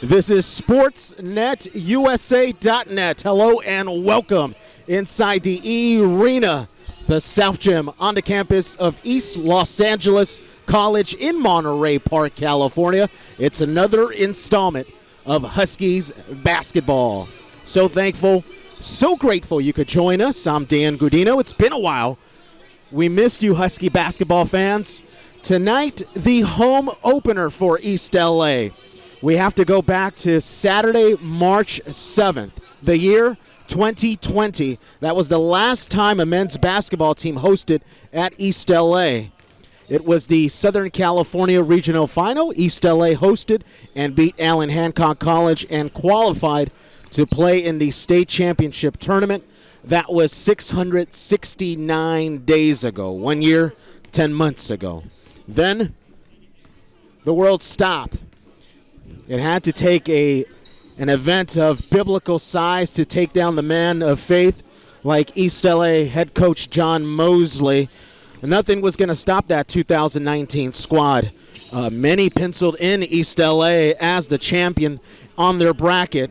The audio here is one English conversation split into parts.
This is SportsNetUSA.net. Hello and welcome inside the Arena, the South Gym on the campus of East Los Angeles College in Monterey Park, California. It's another installment of Huskies basketball. So thankful, so grateful you could join us. I'm Dan Gudino. It's been a while. We missed you, Husky basketball fans. Tonight, the home opener for East LA. We have to go back to Saturday, March 7th, the year 2020. That was the last time a men's basketball team hosted at East LA. It was the Southern California Regional Final. East LA hosted and beat Allen Hancock College and qualified to play in the state championship tournament. That was 669 days ago, 1 year, 10 months ago. Then the world stopped. It had to take an event of biblical size to take down the man of faith like East LA head coach John Mosley. Nothing was going to stop that 2019 squad. Many penciled in East LA as the champion on their bracket.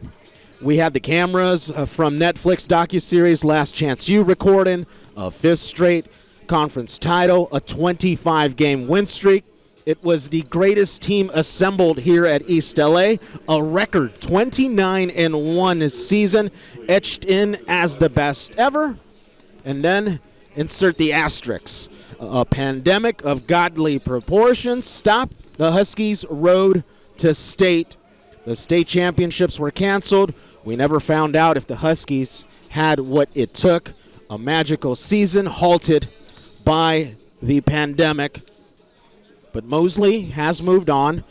We had the cameras from Netflix docuseries Last Chance U recording, a fifth straight conference title, a 25-game win streak. It was the greatest team assembled here at East LA, a record 29-1 season, etched in as the best ever. And then insert the asterisks. A pandemic of godly proportions stopped the Huskies' road to state. The state championships were canceled. We never found out if the Huskies had what it took. A magical season halted by the pandemic. But Mosley has moved on.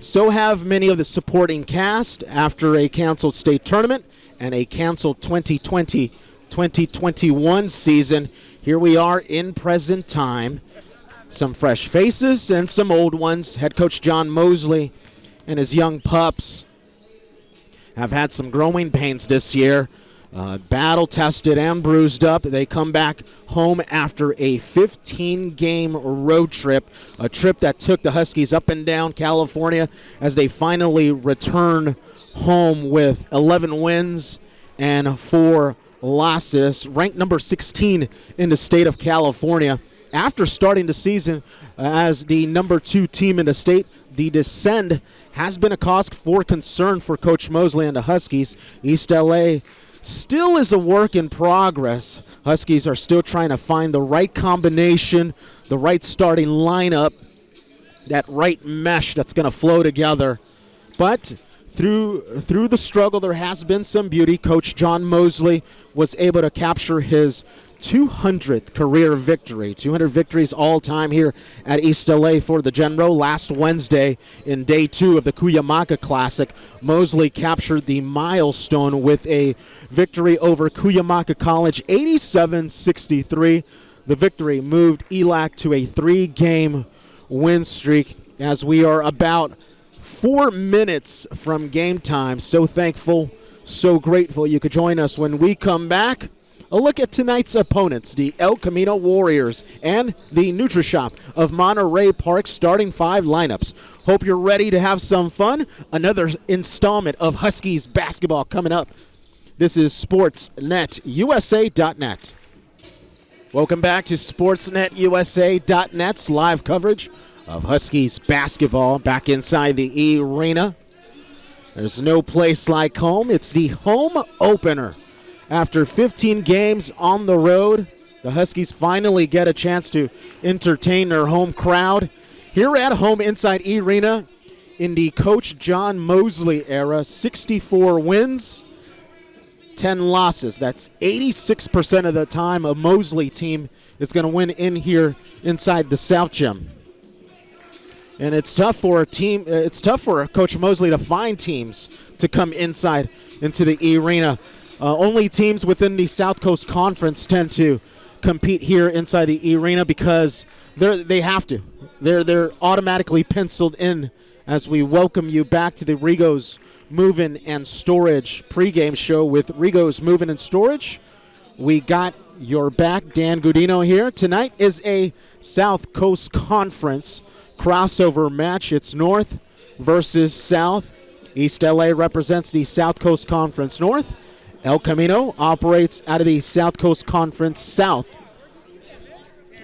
So have many of the supporting cast after a canceled state tournament and a canceled 2020-2021 season. Here we are in present time. Some fresh faces and some old ones. Head coach John Mosley and his young pups have had some growing pains this year. Battle-tested and bruised up. They come back home after a 15-game road trip, a trip that took the Huskies up and down California as they finally return home with 11 wins and 4 losses, ranked number 16 in the state of California. After starting the season as the number 2 team in the state, the descent has been a cause for concern for Coach Mosley and the Huskies. East LA still is a work in progress. Huskies are still trying to find the right combination, the right starting lineup, that right mesh that's going to flow together. But through the struggle, there has been some beauty. Coach John Mosley was able to capture his 200th career victory. 200 victories all time here at East LA for the Genro. Last Wednesday in day 2 of the Cuyamaca Classic, Mosley captured the milestone with a victory over Cuyamaca College, 87-63. The victory moved ELAC to a 3-game win streak as we are about 4 minutes from game time. So thankful, so grateful you could join us when we come back. A look at tonight's opponents, the El Camino Warriors and the NutriShop of Monterey Park starting 5 lineups. Hope you're ready to have some fun. Another installment of Huskies basketball coming up. This is SportsNetUSA.net. Welcome back to SportsNetUSA.net's live coverage of Huskies basketball back inside the arena. There's no place like home. It's the home opener. After 15 games on the road, the Huskies finally get a chance to entertain their home crowd. Here at home inside Arena in the Coach John Mosley era, 64 wins, 10 losses. That's 86% of the time a Mosley team is going to win in here inside the South Gym. And it's tough for Coach Mosley to find teams to come inside into the arena. Only teams within the South Coast Conference tend to compete here inside the arena because they have to. They're automatically penciled in as we welcome you back to the Rigo's Movin' and Storage pregame show with Rigo's Movin' and Storage. We got your back. Dan Gudino here. Tonight is a South Coast Conference crossover match. It's North versus South. East LA represents the South Coast Conference North. El Camino operates out of the South Coast Conference South.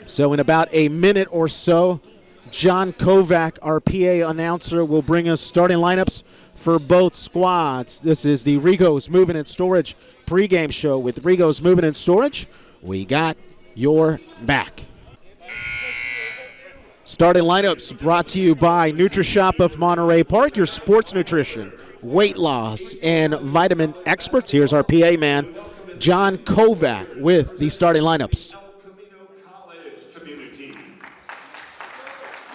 So in about a minute or so, John Kovac, our PA announcer, will bring us starting lineups for both squads. This is the Rigo's Moving and Storage pregame show. With Rigo's Moving and Storage, we got your back. Starting lineups brought to you by NutriShop of Monterey Park, your sports nutrition, weight loss, and vitamin experts. Here's our PA man, John Kovac, with the starting lineups. El Camino College community.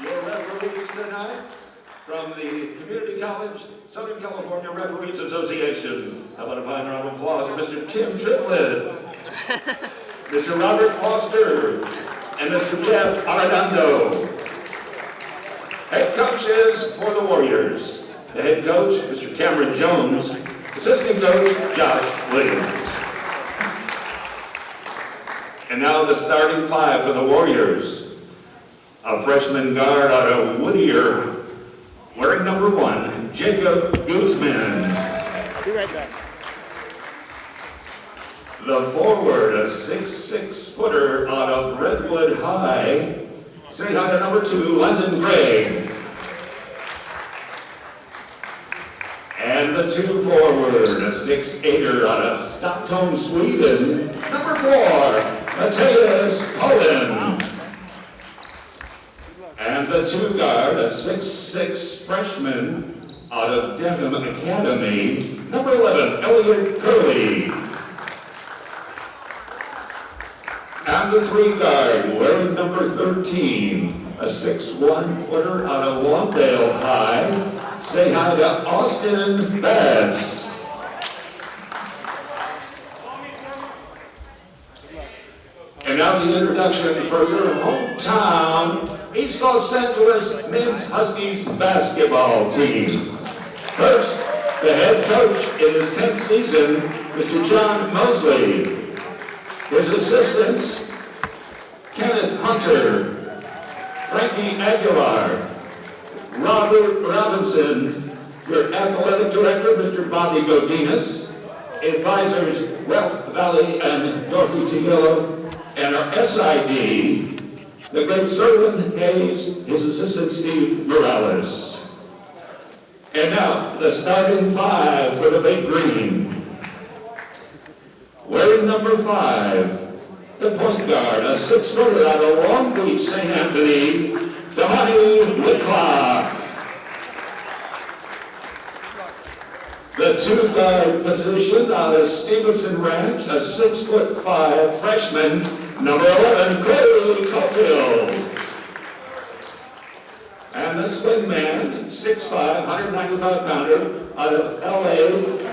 Your referees tonight from the Community College Southern California Referees Association. How about a fine round of applause for Mr. Tim Triplett, Mr. Robert Foster, and Mr. Jeff Arredondo. Head coaches for the Warriors. The head coach, Mr. Cameron Jones. Assistant coach, Josh Williams. And now the starting five for the Warriors. A freshman guard out of Whittier, wearing number 1, Jacob Guzman. Be right back. The forward, a 6'6" out of Redwood High. Say hi to number 2, Landon Gregg. And the 2 forward, a 6'8" out of Stockholm, Sweden. Number 4, Matthias Cullen. And the 2 guard, a 6'6" freshman out of Denham Academy. Number 11, Elliot Curley. And the 3 guard, wearing number 13, a 6'1" out of Lawndale High. Say hi to Austin Bass. And now the introduction for your hometown East Los Angeles men's Huskies basketball team. First, the head coach in his 10th season, Mr. John Mosley. His assistants, Kenneth Hunter, Frankie Aguilar, Robert Robinson, your athletic director, Mr. Bobby Godinez, advisors, Ralph Valley and Dorothy Tiello, and our SID, the great Cerwin Haynes, his assistant Steve Morales. And now, the starting 5 for the Big Green. Wearing number 5, the point guard, a 6-footer out of Long Beach, St. Anthony, Damani Whitlock. The 2 guard position out of Stevenson Ranch, a 6'5" freshman, number 11, Cody Cofield. And the swingman, 6'5", 195-pounder, out of LA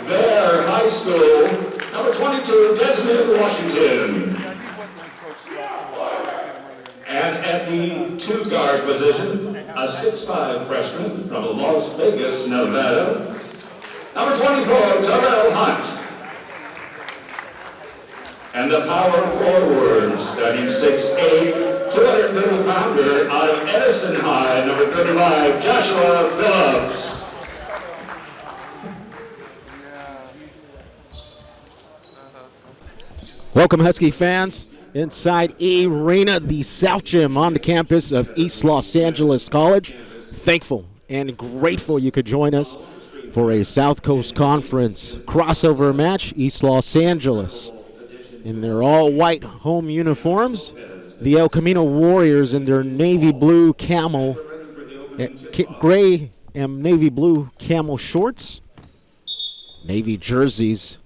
Bear High School, number 22, Desmond Washington. And at the 2 guard position, a 6'5" freshman from Las Vegas, Nevada, number 24, Terrell Hunt. And the power forward, starting 6'8", 230-pounder out of Edison High, number 35, Joshua Phillips. Welcome, Husky fans, inside Arena, the South Gym on the campus of East Los Angeles College. Thankful and grateful you could join us for a South Coast Conference crossover match. East Los Angeles in their all-white home uniforms. The El Camino Warriors in their navy blue camel, gray and navy blue camel shorts, navy jerseys.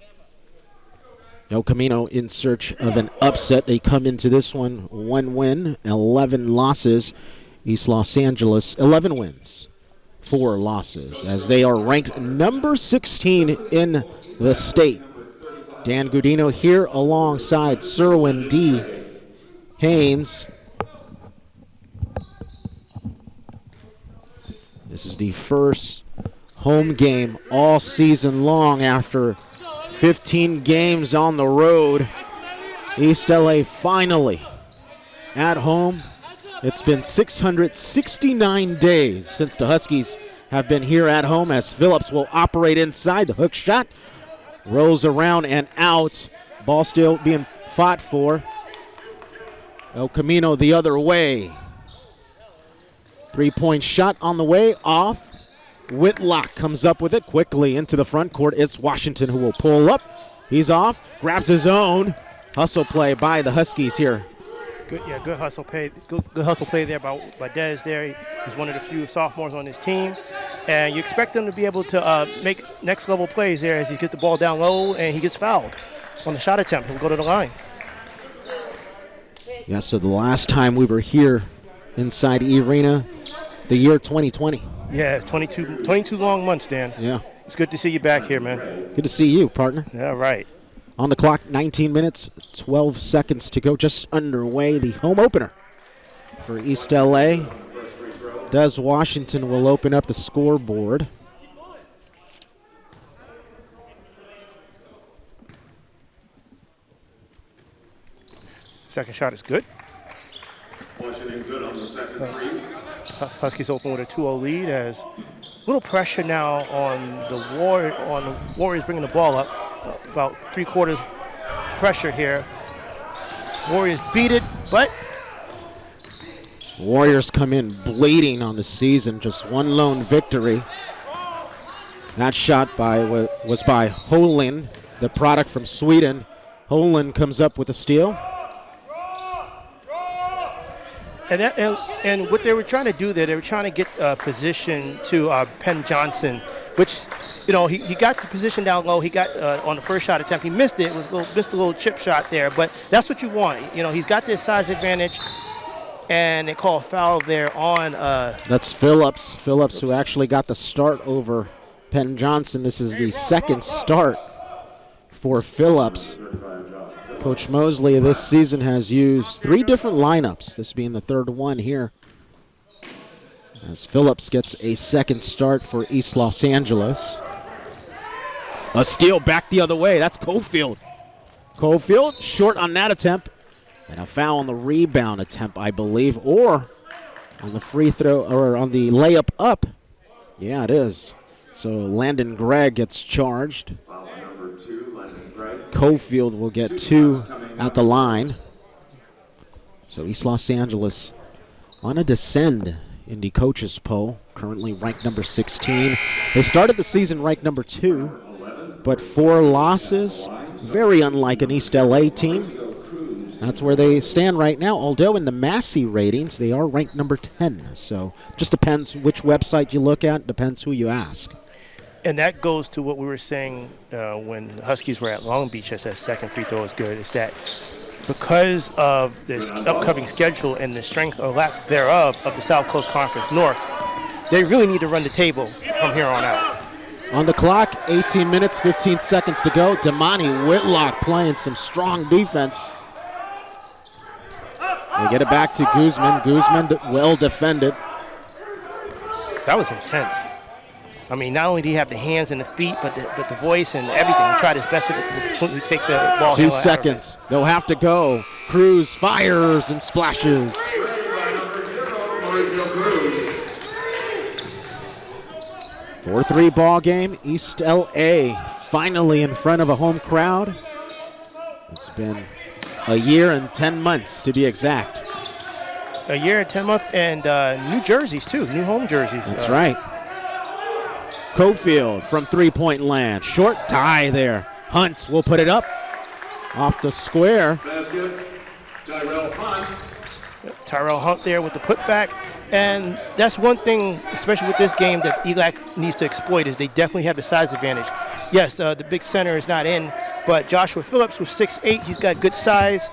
El Camino in search of an upset. They come into this one 1 win, 11 losses. East Los Angeles, 11 wins, 4 losses, as they are ranked number 16 in the state. Dan Gudino here alongside Cerwin D. Haynes. This is the first home game all season long after 15 games on the road. East LA finally at home. It's been 669 days since the Huskies have been here at home, as Phillips will operate inside. The hook shot rolls around and out. Ball still being fought for. El Camino the other way. 3-point shot on the way, off. Whitlock comes up with it quickly into the front court. It's Washington who will pull up. He's off, grabs his own. Hustle play by the Huskies here. Good hustle play. Good hustle play there by Dez there. He's one of the few sophomores on his team. And you expect him to be able to make next level plays there as he gets the ball down low and he gets fouled on the shot attempt. He'll go to the line. Yeah, so the last time we were here inside E-Arena, the year 2020. Yeah, it's 22 long months, Dan. Yeah. It's good to see you back here, man. Good to see you, partner. Yeah, right. On the clock, 19 minutes, 12 seconds to go, just underway. The home opener for East LA. Des Washington will open up the scoreboard. Second shot is good. Washington good on the second three. Huskies open with a 2-0 lead as a little pressure now on the Warriors bringing the ball up. About 3/4 pressure here. Warriors beat it, but Warriors come in bleeding on the season, just one lone victory. That shot was by Holin, the product from Sweden. Holin comes up with a steal. And what they were trying to do there, they were trying to get position to Penn Johnson, which, he got the position down low. He got on the first shot attempt. He missed it. Missed a little chip shot there, but that's what you want. He's got this size advantage, and they call a foul there on. That's Phillips. Phillips, who actually got the start over Penn Johnson. This is the second start for Phillips. Coach Mosley this season has used 3 different lineups, this being the third one here, as Phillips gets a second start for East Los Angeles. A steal back the other way. That's Cofield. Cofield short on that attempt, and a foul on the rebound attempt, I believe, or on the free throw, or on the layup up. Yeah, it is. So Landon Gregg gets charged. Cofield will get 2 at the line. So East Los Angeles on a descend in the coaches poll, currently ranked number 16. They started the season ranked number 2, but 4 losses, very unlike an East LA team. That's where they stand right now, although in the Massey ratings, they are ranked number 10. So just depends which website you look at, depends who you ask. And that goes to what we were saying when the Huskies were at Long Beach as that second free throw is good, is that because of this upcoming schedule and the strength or lack thereof of the South Coast Conference North, they really need to run the table from here on out. On the clock, 18 minutes, 15 seconds to go. Damani Whitlock playing some strong defense. They get it back to Guzman. Guzman well defended. That was intense. I mean, not only do he have the hands and the feet, but the voice and everything. He tried his best to completely take the ball. 2 seconds. They'll have to go. Cruz fires and splashes. 4-3 ball game. East LA finally in front of a home crowd. It's been a year and 10 months to be exact. A year and 10 months, and new jerseys too, new home jerseys. That's right. Cofield from 3-point land. Short tie there. Hunt will put it up off the square. Tyrell Hunt there with the putback. And that's one thing, especially with this game, that ELAC needs to exploit, is they definitely have the size advantage. Yes, the big center is not in, but Joshua Phillips was 6'8". He's got good size.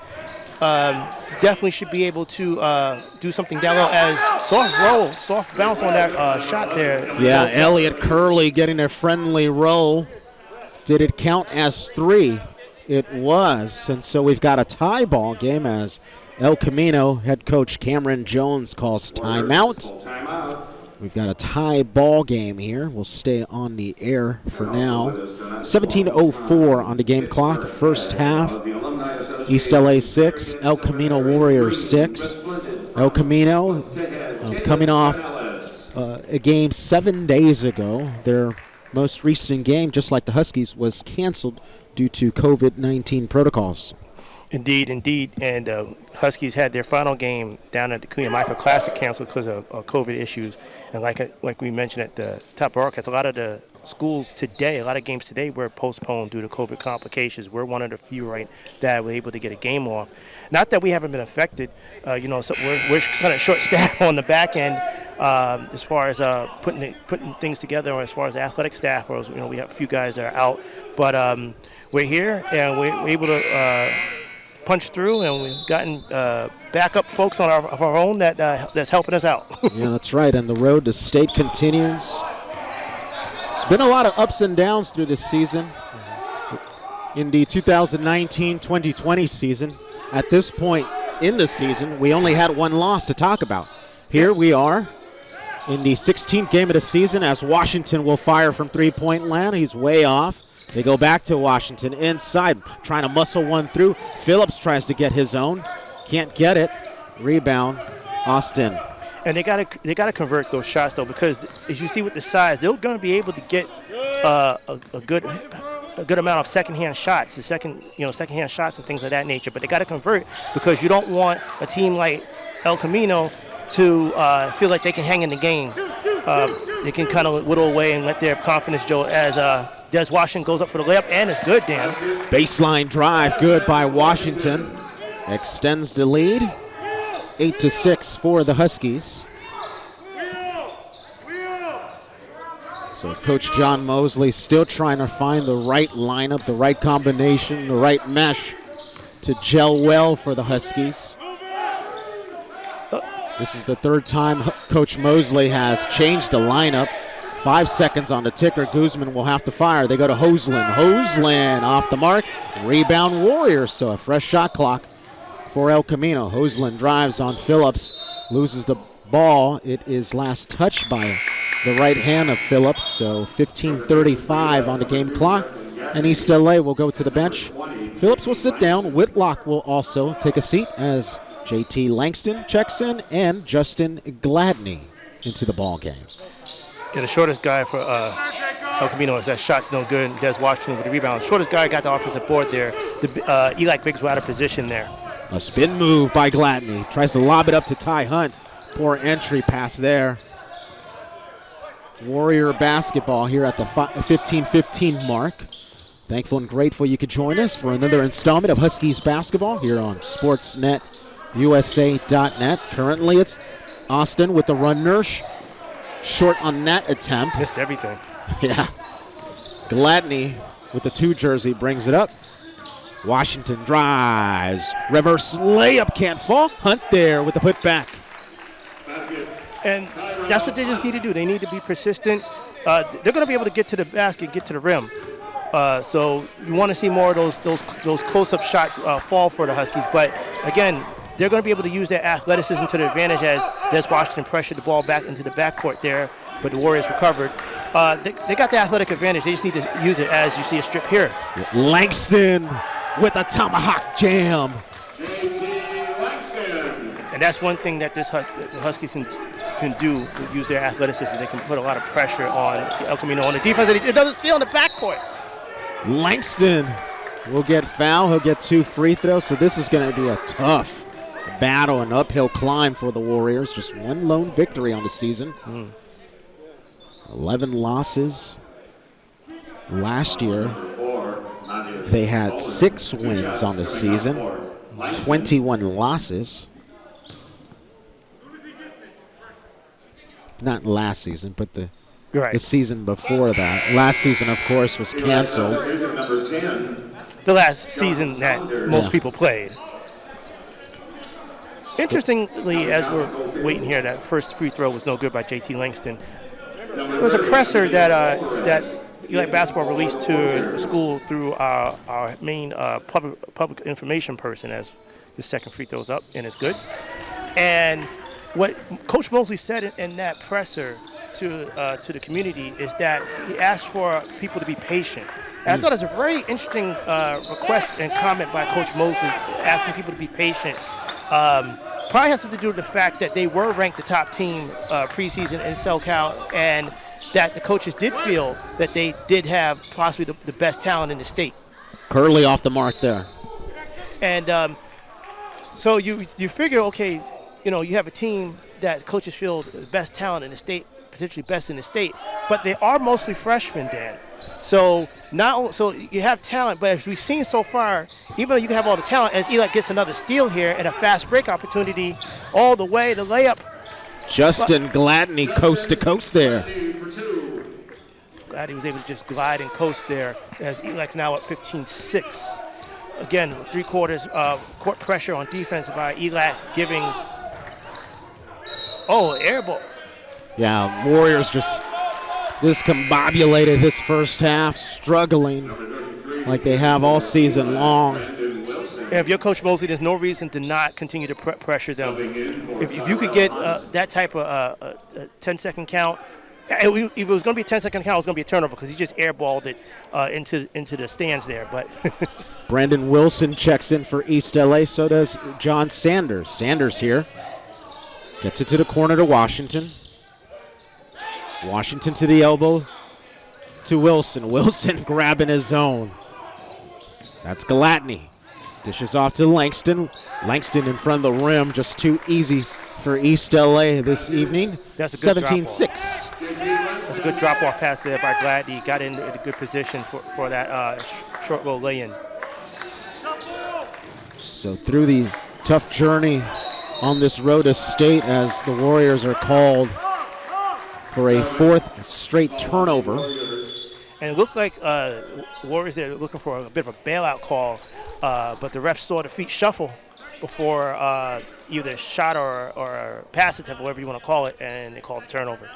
Definitely should be able to do something down low as soft bounce on that shot there. Yeah, Elliott Curley getting a friendly roll. Did it count as 3? It was, and so we've got a tie ball game as El Camino head coach Cameron Jones calls timeout. We've got a tie ball game here. We'll stay on the air for now. 17:04 on the game clock, first half. East LA 6, El Camino Warriors 6. El Camino coming off a game 7 days ago. Their most recent game, just like the Huskies, was canceled due to COVID-19 protocols. Indeed. And Huskies had their final game down at the Cuyamaca Classic canceled because of COVID issues. And like we mentioned at the top of our broadcast, a lot of the schools today, a lot of games today were postponed due to COVID complications. We're one of the few that were able to get a game off. Not that we haven't been affected. So we're kind of short-staffed on the back end as far as putting things together, or as far as the athletic staff. Or we have a few guys that are out, but we're here and we're able to punch through, and we've gotten backup folks of our own that's helping us out. Yeah, that's right. And the road to state continues. There's been a lot of ups and downs through this season. In the 2019-2020 season, at this point in the season, we only had one loss to talk about. Here we are in the 16th game of the season, as Washington will fire from three-point land. He's way off. They go back to Washington inside, trying to muscle one through. Phillips tries to get his own. Can't get it. Rebound, Austin. And they gotta convert those shots, though, because as you see with the size, they're going to be able to get a good amount of secondhand shots, secondhand shots and things of that nature. But they got to convert, because you don't want a team like El Camino to feel like they can hang in the game. They can kind of whittle away and let their confidence go as Des Washington goes up for the layup, and it's good, Dan. Baseline drive, good by Washington. Extends the lead, 8-6 for the Huskies. So Coach John Mosley still trying to find the right lineup, the right combination, the right mesh to gel well for the Huskies. This is the third time Coach Mosley has changed the lineup. 5 seconds on the ticker. Guzman will have to fire. They go to Hoseland. Hoseland off the mark. Rebound Warriors. So a fresh shot clock for El Camino. Hoseland drives on Phillips. Loses the ball. It is last touched by the right hand of Phillips. So 15:35 on the game clock. And East LA will go to the bench. Phillips will sit down. Whitlock will also take a seat as JT Langston checks in, and Justin Gladney into the ball game. Yeah, the shortest guy for El Camino is that shot's no good. Des Washington with the rebound. Shortest guy got the offensive board there. The ELAC bigs were out of position there. A spin move by Gladney. Tries to lob it up to Ty Hunt. Poor entry pass there. Warrior basketball here at the 15:15 mark. Thankful and grateful you could join us for another installment of Huskies basketball here on SportsNetUSA.net. Currently it's Austin with the run. Nurse short on that attempt. Missed everything. Yeah. Gladney with the 2 jersey brings it up. Washington drives. Reverse layup, can't fall. Hunt there with the putback. And that's what they just need to do. They need to be persistent. They're going to be able to get to the basket, get to the rim. So you want to see more of those close-up shots fall for the Huskies. But again, they're going to be able to use their athleticism to their advantage as Des Washington pressured the ball back into the backcourt there, but the Warriors recovered. They got the athletic advantage. They just need to use it, as you see a strip here. Langston with a tomahawk jam. And that's one thing that the Huskies can do, use their athleticism. They can put a lot of pressure on El Camino on the defense. It doesn't steal in the backcourt. Langston will get fouled. He'll get 2 free throws. So this is going to be a tough battle, an uphill climb for the Warriors. Just one lone victory on the season. 11 losses. Last year, they had 6 wins on the season, 21 losses. Not last season, but the season before that. Last season, of course, was canceled. The last season that most people played. Interestingly, as we're waiting here, that first free throw was no good by JT Langston. It was a presser that ELAC basketball released to the school through our main public information person, as the second free throw's up, and it's good. And what Coach Mosley said in that presser to the community is that he asked for people to be patient. And I thought it was a very interesting request and comment by Coach Mosley, asking people to be patient. probably has something to do with the fact that they were ranked the top team preseason in SoCal, and that the coaches did feel that they did have possibly the best talent in the state. Curley off the mark there. And so you figure, okay, you have a team that coaches feel the best talent in the state, potentially best in the state, but they are mostly freshmen, Dan. So you have talent, but as we've seen so far, even though you can have all the talent, as ELAC gets another steal here and a fast break opportunity all the way, the layup. Justin Gladney coast to coast there. Glad he was able to just glide and coast there as ELAC's now at 15-6. Again, 3/4 court pressure on defense by ELAC, giving air ball. Yeah, Warriors just discombobulated this first half, struggling like they have all season long. And if you're Coach Mosley, there's no reason to not continue to pressure them. If you could get that type of 10-second count, if it was going to be a 10-second count, it was going to be a turnover because he just airballed it into the stands there. But Brandon Wilson checks in for East LA. So does John Sanders. Sanders here gets it to the corner to Washington. Washington to the elbow to Wilson. Wilson grabbing his own. That's Galatny. Dishes off to Langston. Langston in front of the rim, just too easy for East LA this evening. That's a good 17-6. That's a good drop-off pass there by Gladney. Got in a good position for that short roll lay-in. So through the tough journey on this road to state as the Warriors are called for a fourth straight turnover. And it looked like Warriors are looking for a bit of a bailout call, but the refs saw the feet shuffle before either shot or pass attempt, whatever you want to call it, and they called the turnover.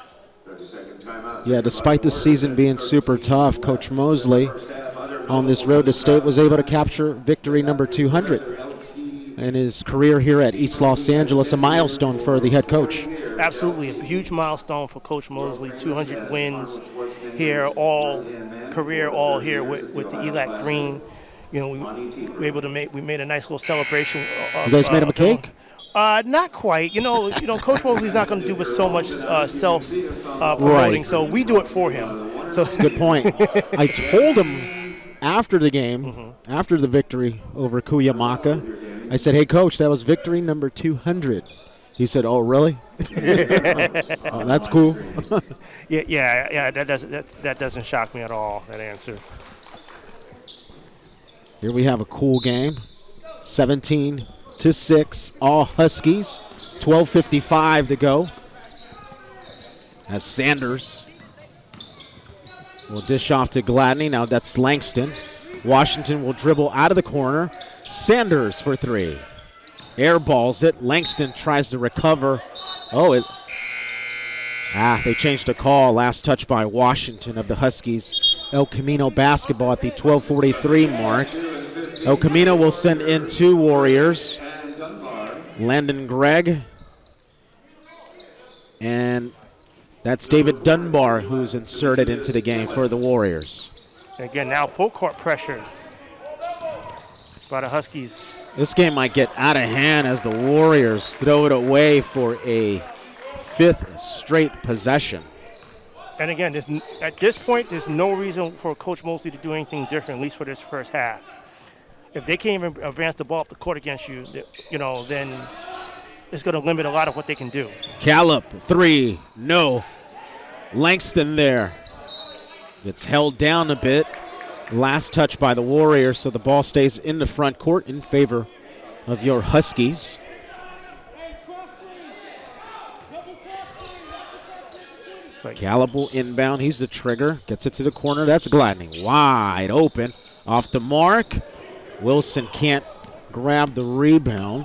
Yeah, despite the season being super tough, Coach Mosley on this road to state was able to capture victory number 200 in his career here at East Los Angeles, a milestone for the head coach. Absolutely, a huge milestone for Coach Mosley. 200 wins here, all here with the ELAC green. We were able to made a nice little celebration. You guys made him a cake? Not quite. Coach Mosley's not going to do with so much self-promoting, right. So we do it for him. So that's a good point. I told him after the game, after the victory over Cuyamaca, I said, "Hey, Coach, that was victory number 200." He said, "Oh, really?" Oh, that's cool. yeah. That doesn't shock me at all. That answer. Here we have a cool game, 17-6, all Huskies. 12:55 to go. As Sanders will dish off to Gladney. Now that's Langston. Washington will dribble out of the corner. Sanders for three. Airballs it. Langston tries to recover. They changed the call. Last touch by Washington of the Huskies. El Camino basketball at the 12:43 mark. El Camino will send in two Warriors. Landon Gregg. And that's David Dunbar who's inserted into the game for the Warriors. Again, now full court pressure by the Huskies. This game might get out of hand as the Warriors throw it away for a fifth straight possession. And again, at this point, there's no reason for Coach Mosley to do anything different, at least for this first half. If they can't even advance the ball up the court against you, then it's going to limit a lot of what they can do. Callip, three, no. Langston there. Gets held down a bit. Last touch by the Warriors, so the ball stays in the front court in favor of your Huskies. Callip will inbound. He's the trigger. Gets it to the corner. That's Gladney. Wide open. Off the mark. Wilson can't grab the rebound.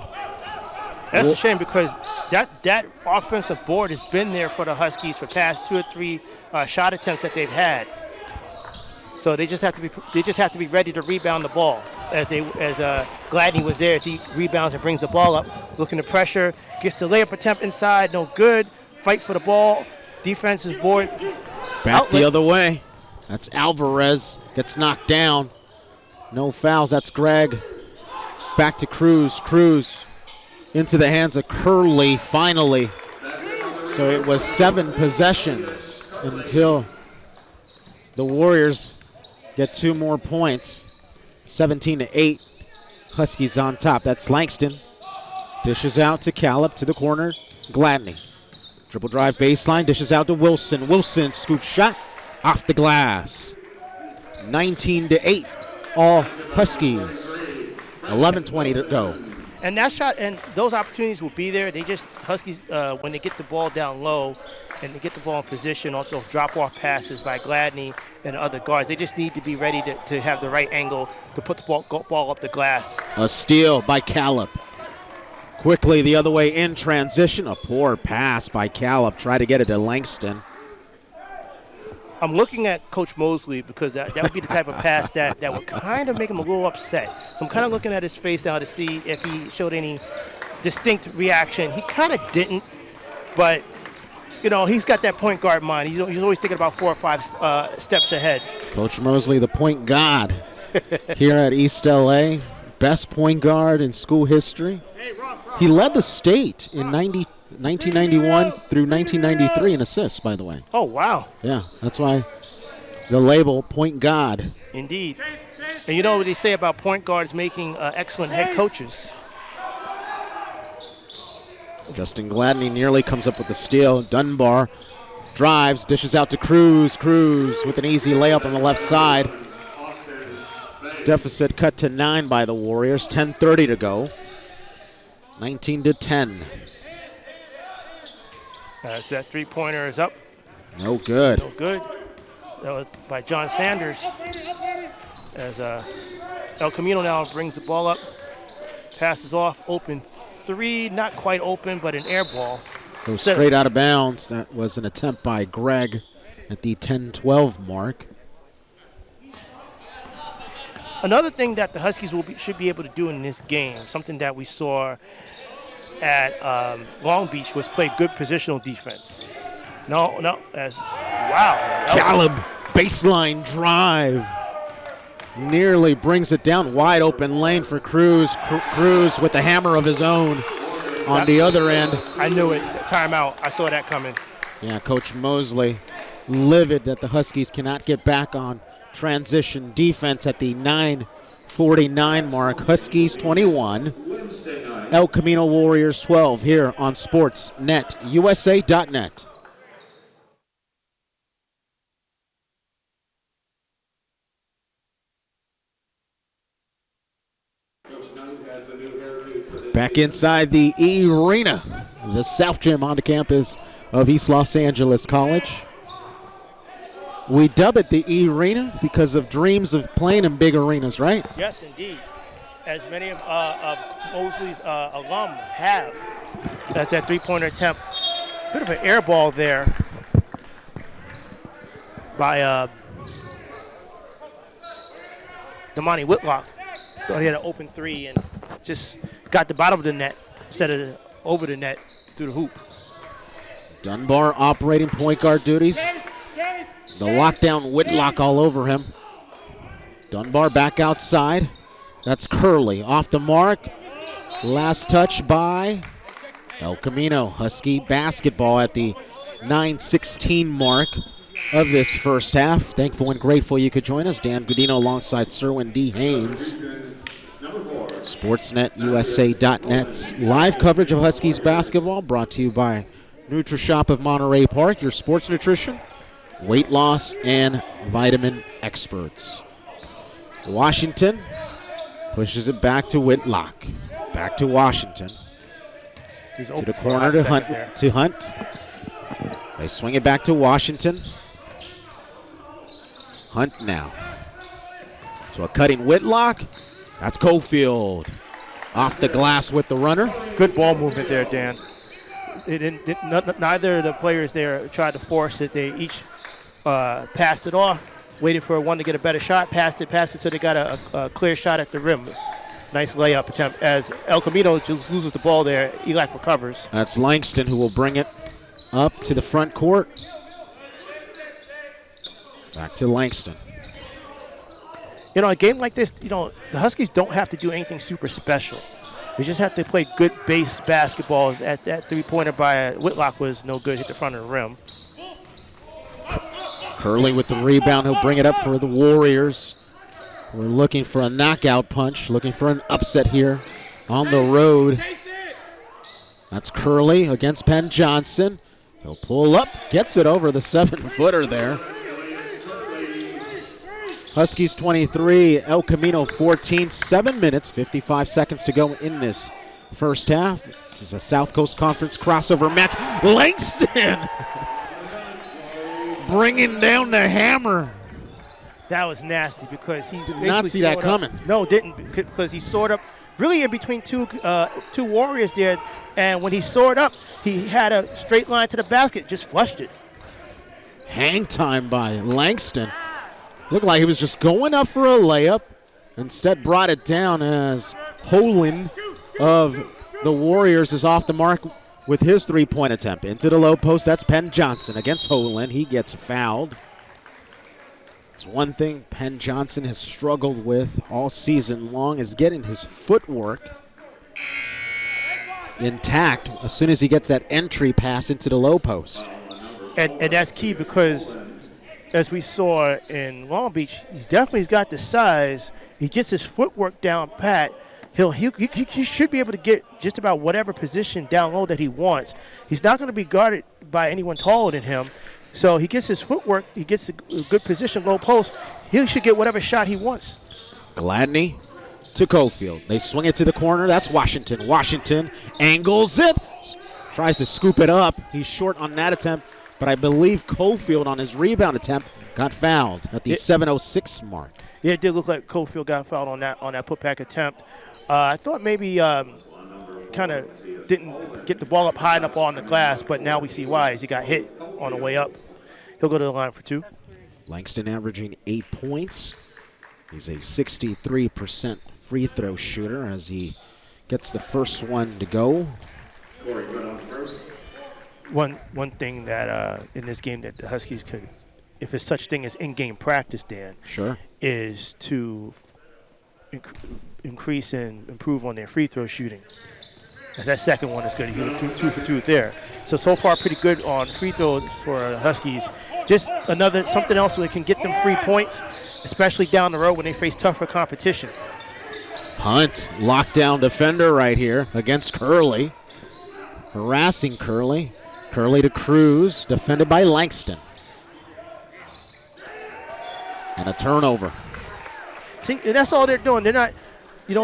That's a shame because that offensive board has been there for the Huskies for past 2 or 3 shot attempts that they've had. So they just have to be ready to rebound the ball. As Gladney was there, as he rebounds and brings the ball up, looking to pressure, gets the layup attempt inside, no good. Fight for the ball. Defensive board. Back outlet. The other way. That's Alvarez. Gets knocked down. No fouls. That's Gregg. Back to Cruz. Cruz into the hands of Curley finally. So it was 7 possessions until the Warriors get 2 more points. 17-8, Huskies on top. That's Langston. Dishes out to Caleb to the corner. Gladney. Dribble drive baseline, dishes out to Wilson. Wilson scoop shot off the glass. 19-8, all Huskies. 11:20 to go. And that shot and those opportunities will be there. They just, Huskies, when they get the ball down low and they get the ball in position, also drop-off passes by Gladney and other guards, they just need to be ready to have the right angle to put the ball up the glass. A steal by Caleb. Quickly the other way in transition. A poor pass by Caleb. Try to get it to Langston. I'm looking at Coach Mosley because that would be the type of pass that would kind of make him a little upset. So I'm kind of looking at his face now to see if he showed any distinct reaction. He kind of didn't, but, you know, he's got that point guard mind. He's always thinking about 4 or 5 steps ahead. Coach Mosley, the point god here at East LA. Best point guard in school history. He led the state in 1991 through 1993 in assists, by the way. Oh, wow. Yeah, that's why the label point god. Indeed. And you know what they say about point guards making excellent head coaches. Justin Gladney nearly comes up with the steal. Dunbar drives, dishes out to Cruz. Cruz with an easy layup on the left side. Deficit cut to 9 by the Warriors. 10:30 to go. 19-10. That three-pointer is up. No good. No good. That was by John Sanders. As El Camino now brings the ball up. Passes off. Open 3. Not quite open, but an air ball. Goes straight out of bounds. That was an attempt by Greg at the 10-12 mark. Another thing that the Huskies should be able to do in this game, something that we saw at Long Beach, was play good positional defense. Wow. Caleb, baseline drive. Nearly brings it down. Wide open lane for Cruz. Cruz with the hammer of his own on the other end. I knew it. Timeout. I saw that coming. Yeah, Coach Mosley livid that the Huskies cannot get back on transition defense at the 9:49 mark. Huskies 21, El Camino Warriors 12 here on SportsNetUSA.net. Back inside the E-Arena, the South Gym on the campus of East Los Angeles College. We dub it the E-Arena because of dreams of playing in big arenas, right? Yes, indeed. As many of Mosley's alum have. That's that three-pointer attempt. Bit of an air ball there by Damani Whitlock. Thought he had an open 3 and just got the bottom of the net instead of over the net through the hoop. Dunbar operating point guard duties. The lockdown Whitlock all over him. Dunbar back outside. That's Curley off the mark. Last touch by El Camino. Husky basketball at the 9:16 mark of this first half. Thankful and grateful you could join us. Dan Gudino alongside Cerwin D. Haynes. SportsNetUSA.net's live coverage of Huskies basketball brought to you by NutriShop of Monterey Park, your sports nutrition, weight loss, and vitamin experts. Washington pushes it back to Whitlock. Back to Washington. To the corner to Hunt. They swing it back to Washington. Hunt now. So a cutting Whitlock. That's Cofield. Off the glass with the runner. Good ball movement there, Dan. Neither of the players there tried to force it. They each passed it off, waited for one to get a better shot, passed it till they got a clear shot at the rim. Nice layup attempt. As El Camino just loses the ball there, ELAC recovers. That's Langston who will bring it up to the front court. Back to Langston. You know, a game like this, you know, the Huskies don't have to do anything super special. You just have to play good base basketballs. At that three-pointer by Whitlock was no good, hit the front of the rim. Curley with the rebound. He'll bring it up for the Warriors. We're looking for a knockout punch, looking for an upset here on the road. That's Curley against Penn Johnson. He'll pull up, gets it over the 7-footer there. Huskies 23, El Camino 14, 7 minutes, 55 seconds to go in this first half. This is a South Coast Conference crossover match. Langston bringing down the hammer. That was nasty because he did not see that coming. No, didn't, because he soared up really in between two Warriors there, and when he soared up, he had a straight line to the basket, just flushed it. Hang time by Langston. Looked like he was just going up for a layup. Instead brought it down as Holland of the Warriors is off the mark with his three-point attempt. Into the low post, that's Penn Johnson against Holland. He gets fouled. It's one thing Penn Johnson has struggled with all season long is getting his footwork intact as soon as he gets that entry pass into the low post. And that's key because, as we saw in Long Beach, he's got the size. He gets his footwork down pat. He should be able to get just about whatever position down low that he wants. He's not going to be guarded by anyone taller than him. So he gets his footwork. He gets a good position, low post. He should get whatever shot he wants. Gladney to Cofield. They swing it to the corner. That's Washington. Washington angles it. Tries to scoop it up. He's short on that attempt. But I believe Cofield on his rebound attempt got fouled at the 7:06 mark. Yeah, it did look like Cofield got fouled on that putback attempt. I thought maybe kind of didn't get the ball up high enough on the glass, but now we see why, as he got hit on the way up. He'll go to the line for two. Langston averaging 8 points. He's a 63% free throw shooter as he gets the first one to go. One thing that in this game that the Huskies could, if it's such thing as in-game practice, Dan, sure, is to increase and improve on their free throw shooting. As that second one is good. He was 2 for 2 there. So far pretty good on free throws for the Huskies. Just something else so they can get them free points, especially down the road when they face tougher competition. Hunt, lockdown defender right here against Curley. Harassing Curley. Curley to Cruz, defended by Langston. And a turnover. See, and that's all they're doing. They're not,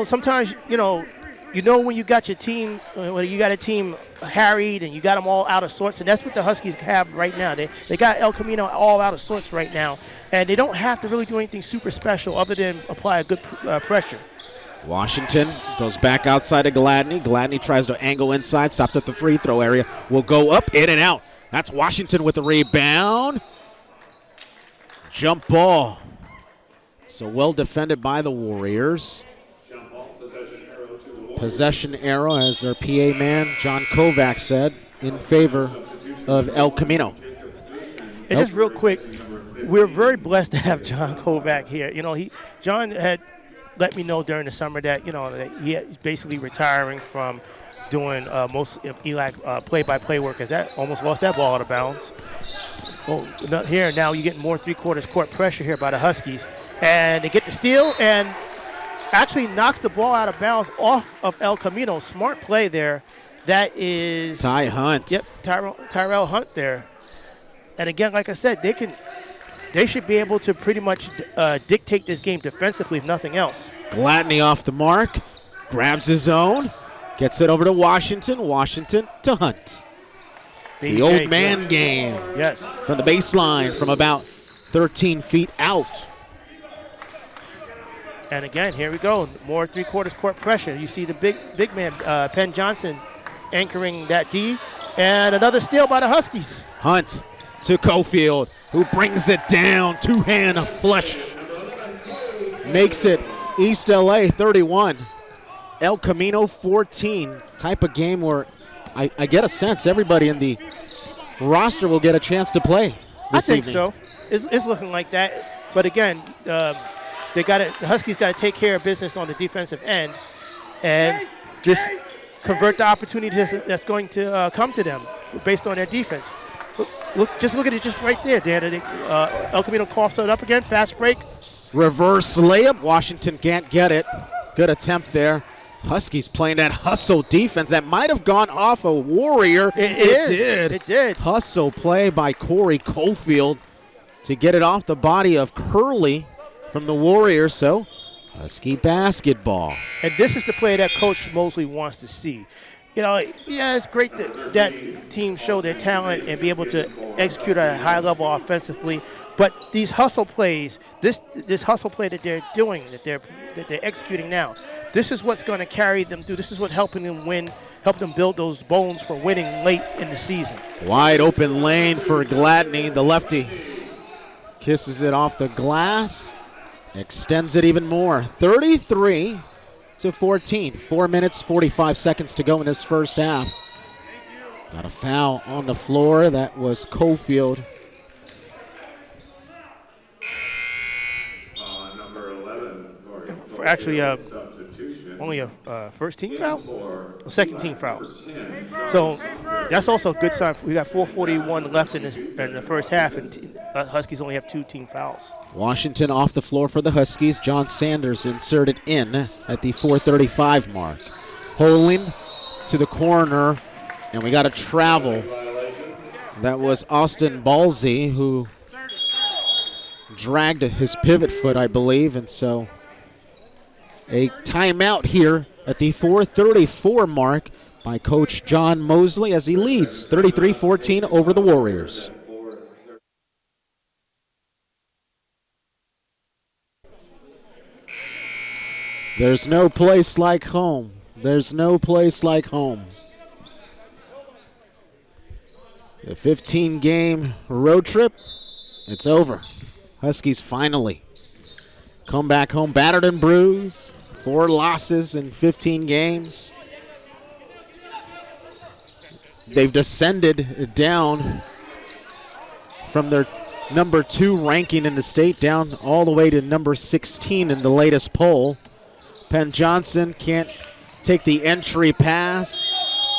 sometimes, when you got your team, when you got a team harried and you got them all out of sorts, and that's what the Huskies have right now. They got El Camino all out of sorts right now, and they don't have to really do anything super special other than apply a good pressure. Washington goes back outside of Gladney. Gladney tries to angle inside, stops at the free throw area. Will go up, in and out. That's Washington with the rebound. Jump ball. So well defended by the Warriors. Possession arrow, as their PA man, John Kovac, said, in favor of El Camino. And just real quick, we're very blessed to have John Kovac here. John had let me know during the summer that, that he's basically retiring from doing most of ELAC play-by-play work, as that almost lost that ball out of bounds. Well, here now you're getting more three-quarters court pressure here by the Huskies. And they get the steal and actually knocks the ball out of bounds off of El Camino. Smart play there. That is Ty Hunt. Yep, Tyrell Hunt there. And again, like I said, they should be able to pretty much dictate this game defensively, if nothing else. Gladney off the mark, grabs his own, gets it over to Washington. Washington to Hunt. The old man game. Yes. From the baseline, from about 13 feet out. And again, here we go. More three-quarters court pressure. You see the big man, Penn Johnson, anchoring that D. And another steal by the Huskies. Hunt to Cofield, who brings it down. Two-hand flush. Makes it East LA 31. El Camino 14. Type of game where I get a sense everybody in the roster will get a chance to play this evening. So. It's looking like that. But again, the Huskies got to take care of business on the defensive end and just convert the opportunities that's going to come to them based on their defense. Just look at it just right there, Dan. El Camino coughs it up again. Fast break. Reverse layup. Washington can't get it. Good attempt there. Huskies playing that hustle defense that might have gone off a Warrior. It did. Hustle play by Corey Cofield to get it off the body of Curley from the Warriors. So Husky basketball. And this is the play that Coach Mosley wants to see. You know, yeah, it's great that team show their talent and be able to execute at a high level offensively. But these hustle plays, this hustle play that they're doing, that they're executing now, this is what's going to carry them through. This is what's helping them win, help them build those bones for winning late in the season. Wide open lane for Gladney. The lefty kisses it off the glass, extends it even more. 33-14. 4 minutes, 45 seconds to go in this first half. Got a foul on the floor. That was Cofield. Actually, only a first team foul? A second team foul. So that's also a good sign. We got 4:41 left in the first half, and Huskies only have 2 team fouls. Washington off the floor for the Huskies. John Sanders inserted in at the 4:35 mark. Holing to the corner, and we got a travel. That was Austin Balsey, who dragged his pivot foot, I believe, and so a timeout here at the 4:34 mark by Coach John Mosley as he leads 33-14 over the Warriors. There's no place like home. There's no place like home. The 15-game road trip, it's over. Huskies finally come back home battered and bruised. 4 losses in 15 games. They've descended down from their number 2 ranking in the state down all the way to number 16 in the latest poll. Penn Johnson can't take the entry pass.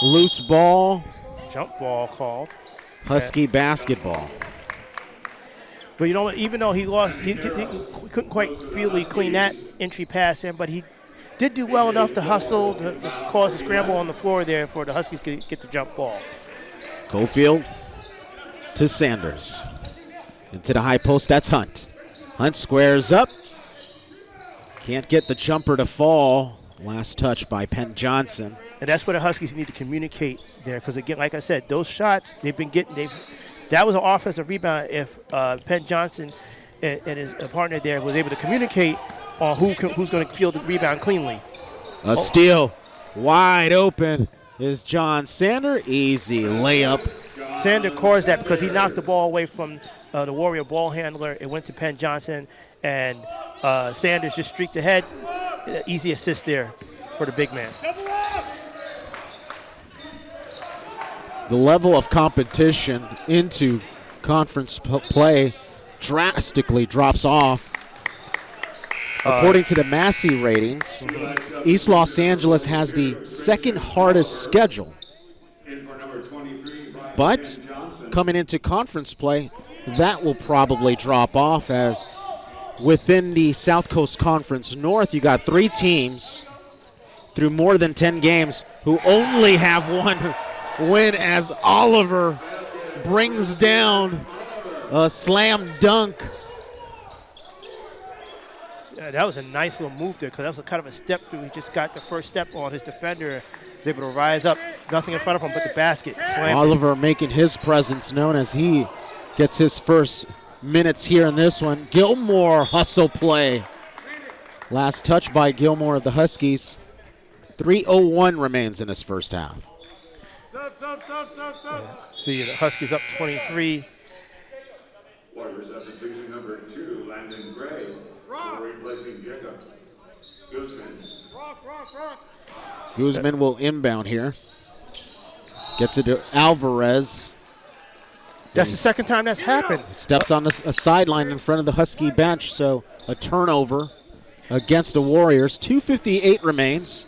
Loose ball. Jump ball called. Husky basketball. But you know what? Even though he lost, he couldn't quite really clean that entry pass in, but he did do well enough to hustle, to cause a scramble on the floor there for the Huskies to get the jump ball. Cofield to Sanders. Into the high post, that's Hunt. Hunt squares up. Can't get the jumper to fall. Last touch by Penn Johnson. And that's where the Huskies need to communicate there, because again, like I said, those shots they've been getting, that was an offensive rebound if Penn Johnson and his partner there was able to communicate on who's going to field the rebound cleanly. A steal. Wide open is John Sander. Easy layup. Sander caused that because he knocked the ball away from the Warrior ball handler. It went to Penn Johnson, and Sanders just streaked ahead. Easy assist there for the big man. The level of competition into conference play drastically drops off. According to the Massey ratings, East Los Angeles has the second hardest schedule. But coming into conference play, that will probably drop off, as within the South Coast Conference North, you got 3 teams through more than 10 games who only have 1 win, as Oliver brings down a slam dunk. Yeah, that was a nice little move there, because that was kind of a step through. He just got the first step on his defender. Was able to rise up, nothing in front of him but the basket. Slam. Oliver making his presence known as he gets his first minutes here in this one. Gilmore hustle play. Last touch by Gilmore of the Huskies. 3:01 remains in this first half. See, the Huskies up 23. Warrior substitution number 2, Landon Gray, replacing Jacob. Guzman will inbound here. Gets it to Alvarez. That's the second time that's happened. Steps on a sideline in front of the Husky bench, so a turnover against the Warriors. 2:58 remains.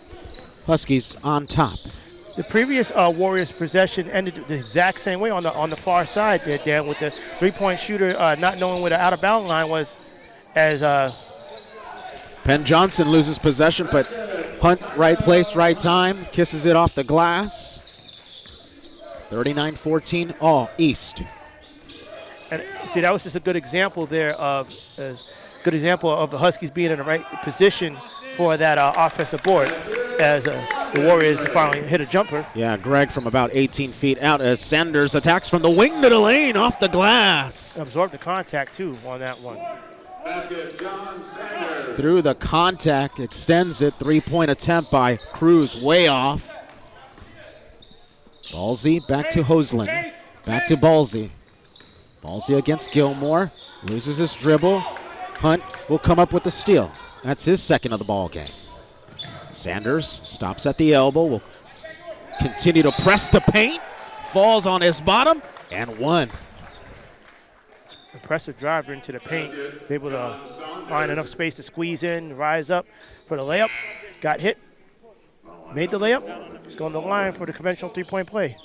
Huskies on top. The previous Warriors possession ended the exact same way on the far side there, Dan, with the three-point shooter not knowing where the out-of-bound line was, as Penn Johnson loses possession, but Hunt, right place, right time, kisses it off the glass. 39-14, all East. And see, that was just a good example there of the Huskies being in the right position for that offensive board, as the Warriors finally hit a jumper. Yeah, Greg from about 18 feet out as Sanders attacks from the wing to the lane off the glass. Absorbed the contact, too, on that one. Through the contact, extends it. Three-point attempt by Cruz, way off. Ballsy back to Hoseland. Back to Ballsy. Ballsy against Gilmore. Loses his dribble. Hunt will come up with the steal. That's his second of the ball game. Sanders stops at the elbow. Will continue to press the paint. Falls on his bottom and one. Impressive driver into the paint. Able to find enough space to squeeze in, rise up for the layup. Got hit. Made the layup. He's going to the line for the conventional three-point play.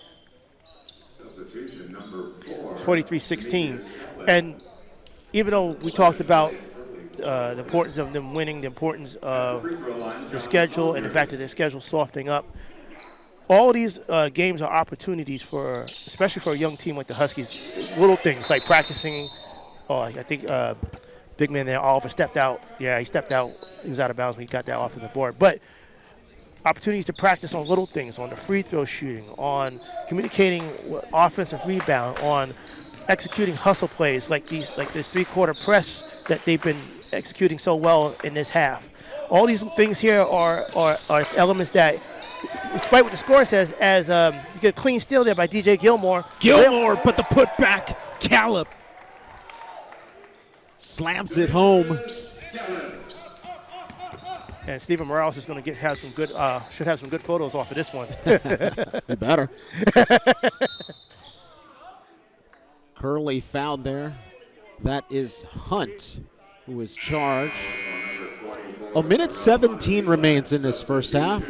43-16. And even though we talked about the importance of them winning, the importance of the schedule, and the fact that their schedule's softening up, all these games are opportunities for, especially for a young team like the Huskies, little things like practicing. I think big man there, Oliver, stepped out. Yeah, he stepped out. He was out of bounds when he got that offensive board. But opportunities to practice on little things, on the free throw shooting, on communicating offensive rebound, on executing hustle plays like this three-quarter press that they've been executing so well in this half. All these things here are elements that, despite what the score says, as you get a clean steal there by DJ Gilmore. But the putback, Calip slams it home. And Steven Morales is going to should have some good photos off of this one. You better. Curley fouled there. That is Hunt, who is charged. A minute 17 remains in this first half.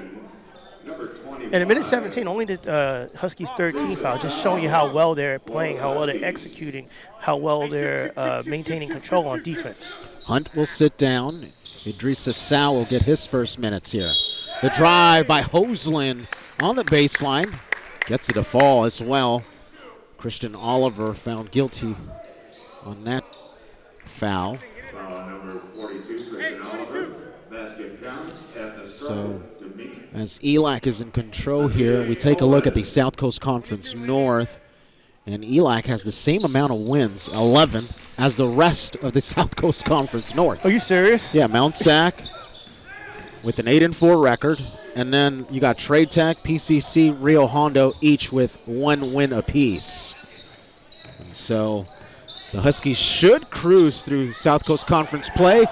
And a minute 17, only the Huskies' 13th foul, just showing you how well they're playing, how well they're executing, how well they're maintaining control on defense. Hunt will sit down. Idrissa Sow will get his first minutes here. The drive by Hoseland on the baseline. Gets it a fall as well. Christian Oliver found guilty on that foul. So as ELAC is in control here, we take a look at the South Coast Conference North. And ELAC has the same amount of wins, 11, as the rest of the South Coast Conference North. Are you serious? Yeah, Mount Sac with an 8-4 record. And then you got Trade Tech, PCC, Rio Hondo, each with 1 win apiece. And so the Huskies should cruise through South Coast Conference play.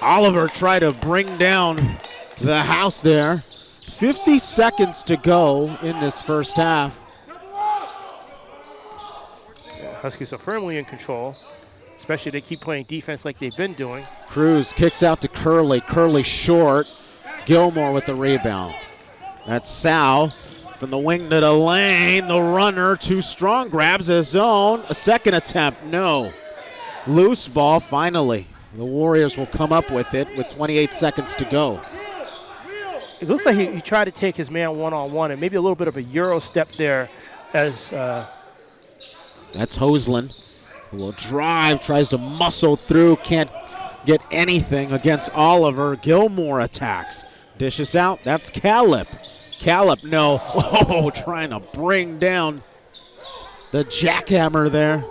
Oliver tried to bring down the house there. 50 seconds to go in this first half. Huskies are firmly in control, especially they keep playing defense like they've been doing. Cruz kicks out to Curley. Curley short. Gilmore with the rebound. That's Sal from the wing to the lane. The runner, too strong, grabs his own. A second attempt, no. Loose ball finally. The Warriors will come up with it with 28 seconds to go. It looks like he tried to take his man one-on-one and maybe a little bit of a Euro step there as that's Hoseland, who will drive, tries to muscle through, can't get anything against Oliver. Gilmore attacks, dishes out. That's Calip. Calip, no. Oh, trying to bring down the jackhammer there.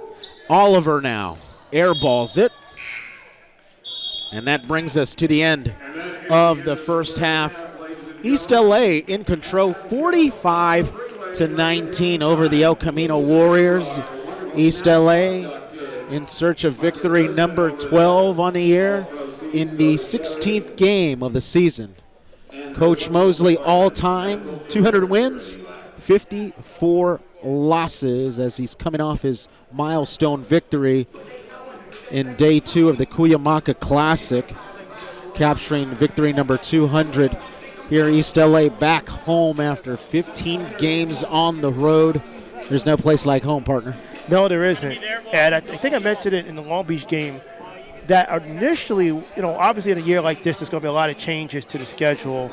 Oliver now airballs it. And that brings us to the end of the first half. East LA in control, 45-19 over the El Camino Warriors. East LA in search of victory number 12 on the year in the 16th game of the season. Coach Mosley all-time, 200 wins, 54 losses as he's coming off his milestone victory in day 2 of the Cuyamaca Classic, capturing victory number 200 here East LA back home after 15 games on the road. There's no place like home, partner. No, there isn't. And I think I mentioned it in the Long Beach game that initially, obviously in a year like this, there's going to be a lot of changes to the schedule,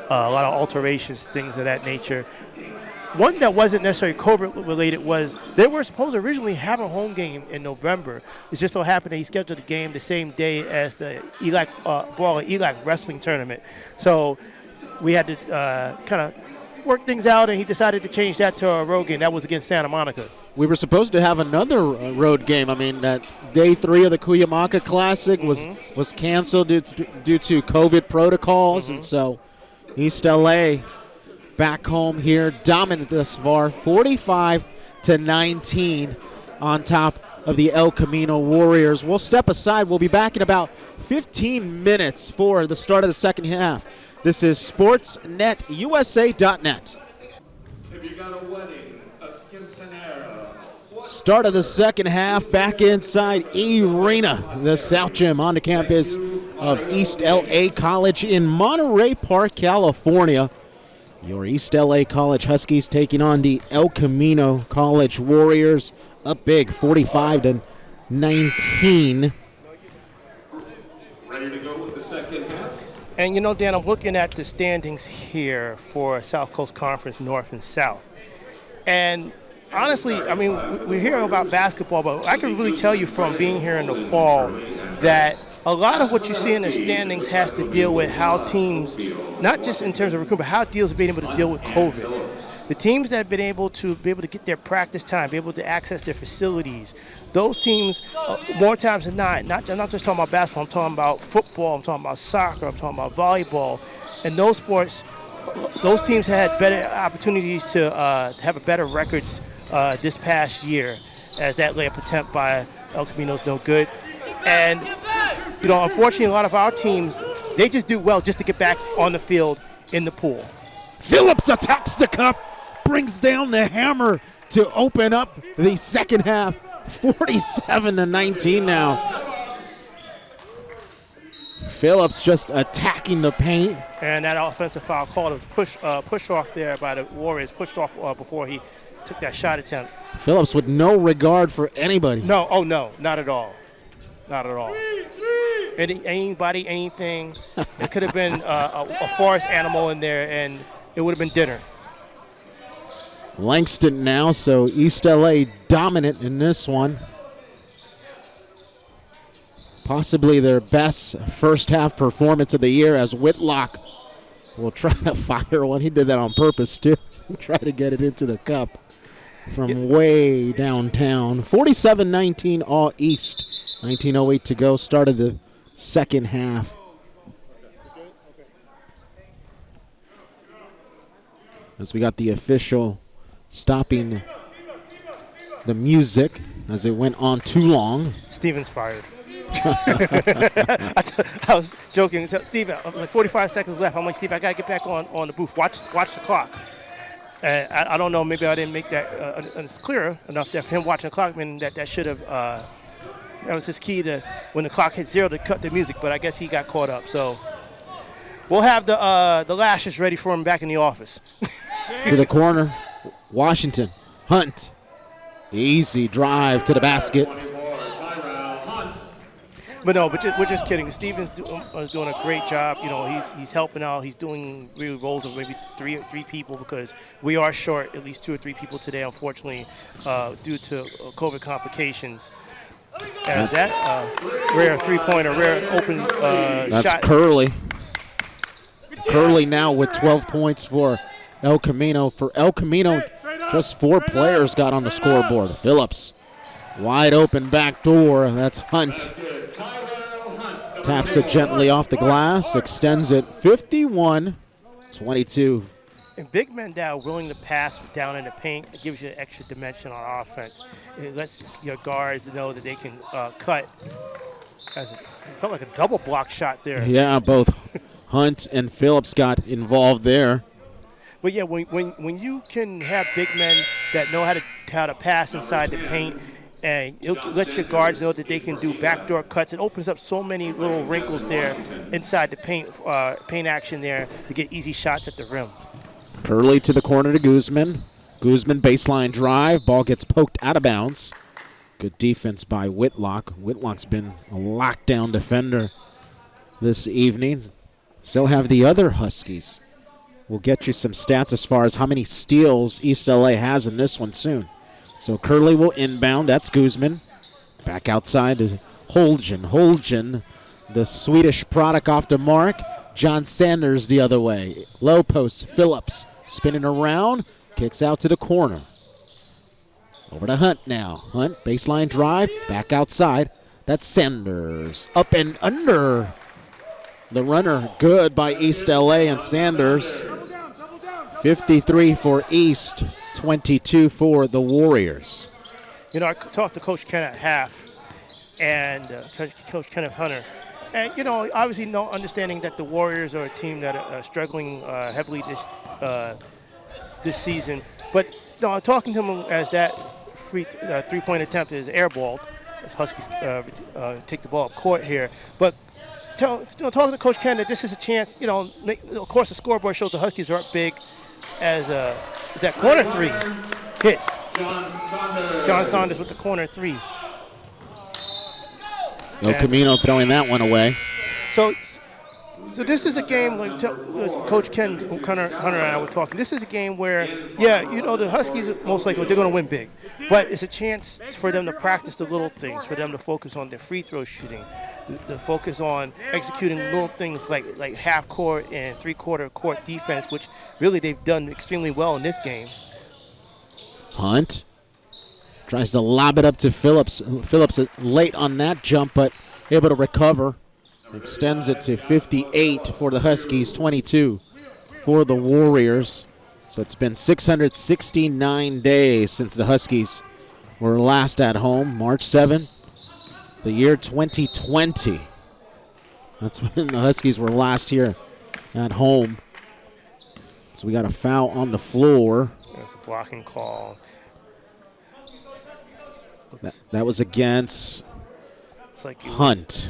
a lot of alterations, things of that nature. One that wasn't necessarily COVID-related was they were supposed to originally have a home game in November. It just so happened that he scheduled the game the same day as the ELAC wrestling tournament. So we had to kind of work things out, and he decided to change that to a road game. That was against Santa Monica. We were supposed to have another road game. I mean, that day 3 of the Cuyamaca Classic was canceled due to COVID protocols, and so East LA back home here, dominant thus far, 45-19 on top of the El Camino Warriors. We'll step aside. We'll be back in about 15 minutes for the start of the second half. This is SportsNetUSA.net. If you got a wedding, a quinceanera, Start of the second half back inside Arena, the South Gym on the campus of East LA College in Monterey Park, California. Your East LA College Huskies taking on the El Camino College Warriors. Up big, 45-19. ready to go with the second half? And Dan, I'm looking at the standings here for South Coast Conference North and South. And honestly, I mean, we're hearing about basketball, but I can really tell you from being here in the fall that a lot of what you see in the standings has to deal with how teams, not just in terms of recruitment, but how teams have been able to deal with COVID. The teams that have been able to get their practice time, be able to access their facilities, those teams, more times than not, I'm not just talking about basketball, I'm talking about football, I'm talking about soccer, I'm talking about volleyball. And those sports, those teams had better opportunities to have a better records this past year, as that layup attempt by El Camino's no good. And unfortunately, a lot of our teams, they just do well just to get back on the field in the pool. Phillips attacks the cup, brings down the hammer to open up the second half, 47-19 now. Phillips just attacking the paint. And that offensive foul call was pushed off there by the Warriors, pushed off before he took that shot attempt. Phillips with no regard for anybody. No, not at all. Not at all. Anybody, anything. It could have been a forest animal in there, and it would have been dinner. Langston now, so East LA dominant in this one. Possibly their best first half performance of the year, as Whitlock will try to fire one. He did that on purpose, too. Try to get it into the cup from way downtown. 47-19 all East. 19:08 to go, start of the second half. As we got the official stopping the music as it went on too long. Steven's fired. I was joking. So, Steve, like 45 seconds left. I'm like, Steve, I got to get back on the booth. Watch the clock. And I don't know, maybe I didn't make that clear enough that for him watching the clock, I mean, that should have, that was his key to, when the clock hit 0, to cut the music, but I guess he got caught up. So we'll have the lashes ready for him back in the office. To the corner, Washington, Hunt, easy drive to the basket. But no, we're just kidding. Steven's doing a great job. He's helping out. He's doing really roles of maybe three people, because we are short at least 2 or 3 people today, unfortunately, due to COVID complications. As that rare three-pointer, rare open That's shot. Curley. Curley now with 12 points for El Camino. For El Camino, just 4 players got on the scoreboard. Phillips, wide open back door. That's Hunt. Taps it gently off the glass, extends it 51-22. And big men that are willing to pass down in the paint, it gives you an extra dimension on offense. It lets your guards know that they can cut. It felt like a double block shot there. Yeah, both Hunt and Phillips got involved there. But yeah, when you can have big men that know how to pass inside the paint, and it lets your guards know that they can do backdoor cuts. It opens up so many little wrinkles there inside the paint action there to get easy shots at the rim. Curley to the corner to Guzman. Guzman baseline drive. Ball gets poked out of bounds. Good defense by Whitlock. Whitlock's been a lockdown defender this evening. So have the other Huskies. We'll get you some stats as far as how many steals East LA has in this one soon. So Curley will inbound. That's Guzman. Back outside to Holgen. Holgen, the Swedish product off the mark. John Sanders the other way. Low post. Phillips spinning around. Kicks out to the corner. Over to Hunt now. Hunt, baseline drive. Back outside. That's Sanders. Up and under. The runner good by East LA and Sanders. 53 for East, 22 for the Warriors. You know, I talked to Coach Ken at half and Coach Kenneth Hunter. And, you know, obviously no understanding that the Warriors are a team that are struggling heavily this season. But, you know, talking to him as that three-point attempt is airballed, as Huskies take the ball up court here. But talking to Coach Ken that this is a chance, you know, of course the scoreboard shows the Huskies are up big as that corner three hit. John Saunders with the corner three. No Camino throwing that one away. So this is a game, like Coach Ken Hunter and I were talking, this is a game where, yeah, you know, the Huskies, most likely, they're going to win big. But it's a chance for them to practice the little things, for them to focus on their free throw shooting, to focus on executing little things like half court and three-quarter court defense, which really they've done extremely well in this game. Hunt tries to lob it up to Phillips. Phillips late on that jump, but able to recover. Extends it to 58 for the Huskies, 22 for the Warriors. So it's been 669 days since the Huskies were last at home, March 7, the year 2020. That's when the Huskies were last here at home. So we got a foul on the floor. There's a blocking call. That was against Hunt.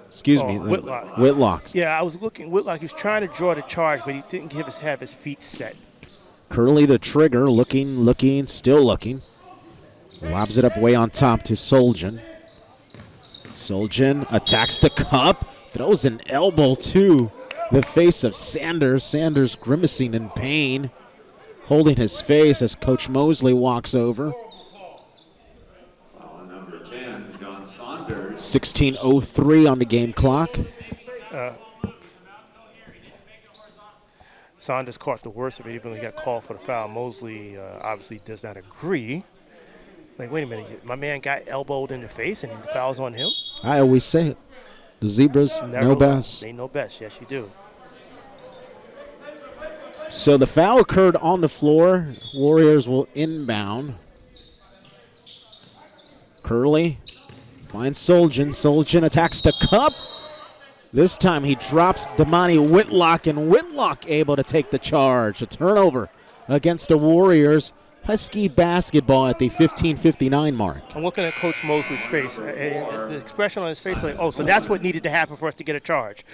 Excuse me, Whitlock. Whitlock. Yeah, I was looking. Whitlock, he was trying to draw the charge, but he didn't have his feet set. Curley the trigger, looking, still looking. Lobs it up way on top to Soljan. Soljan attacks the cup, throws an elbow to the face of Sanders. Sanders grimacing in pain, holding his face as Coach Mosley walks over. 16:03 on the game clock. Saunders caught the worst of it, even though he got called for the foul. Mosley obviously does not agree. Like, wait a minute, my man got elbowed in the face and the foul's on him? I always say it. The Zebras know best. They know best, yes, you do. So the foul occurred on the floor. Warriors will inbound. Curley finds Soljan. Soljan attacks the cup. This time he drops Damani Whitlock, and Whitlock able to take the charge. A turnover against the Warriors. Husky basketball at the 15:59 mark. I'm looking at Coach Mosley's face. The expression on his face, like, oh, so that's what needed to happen for us to get a charge.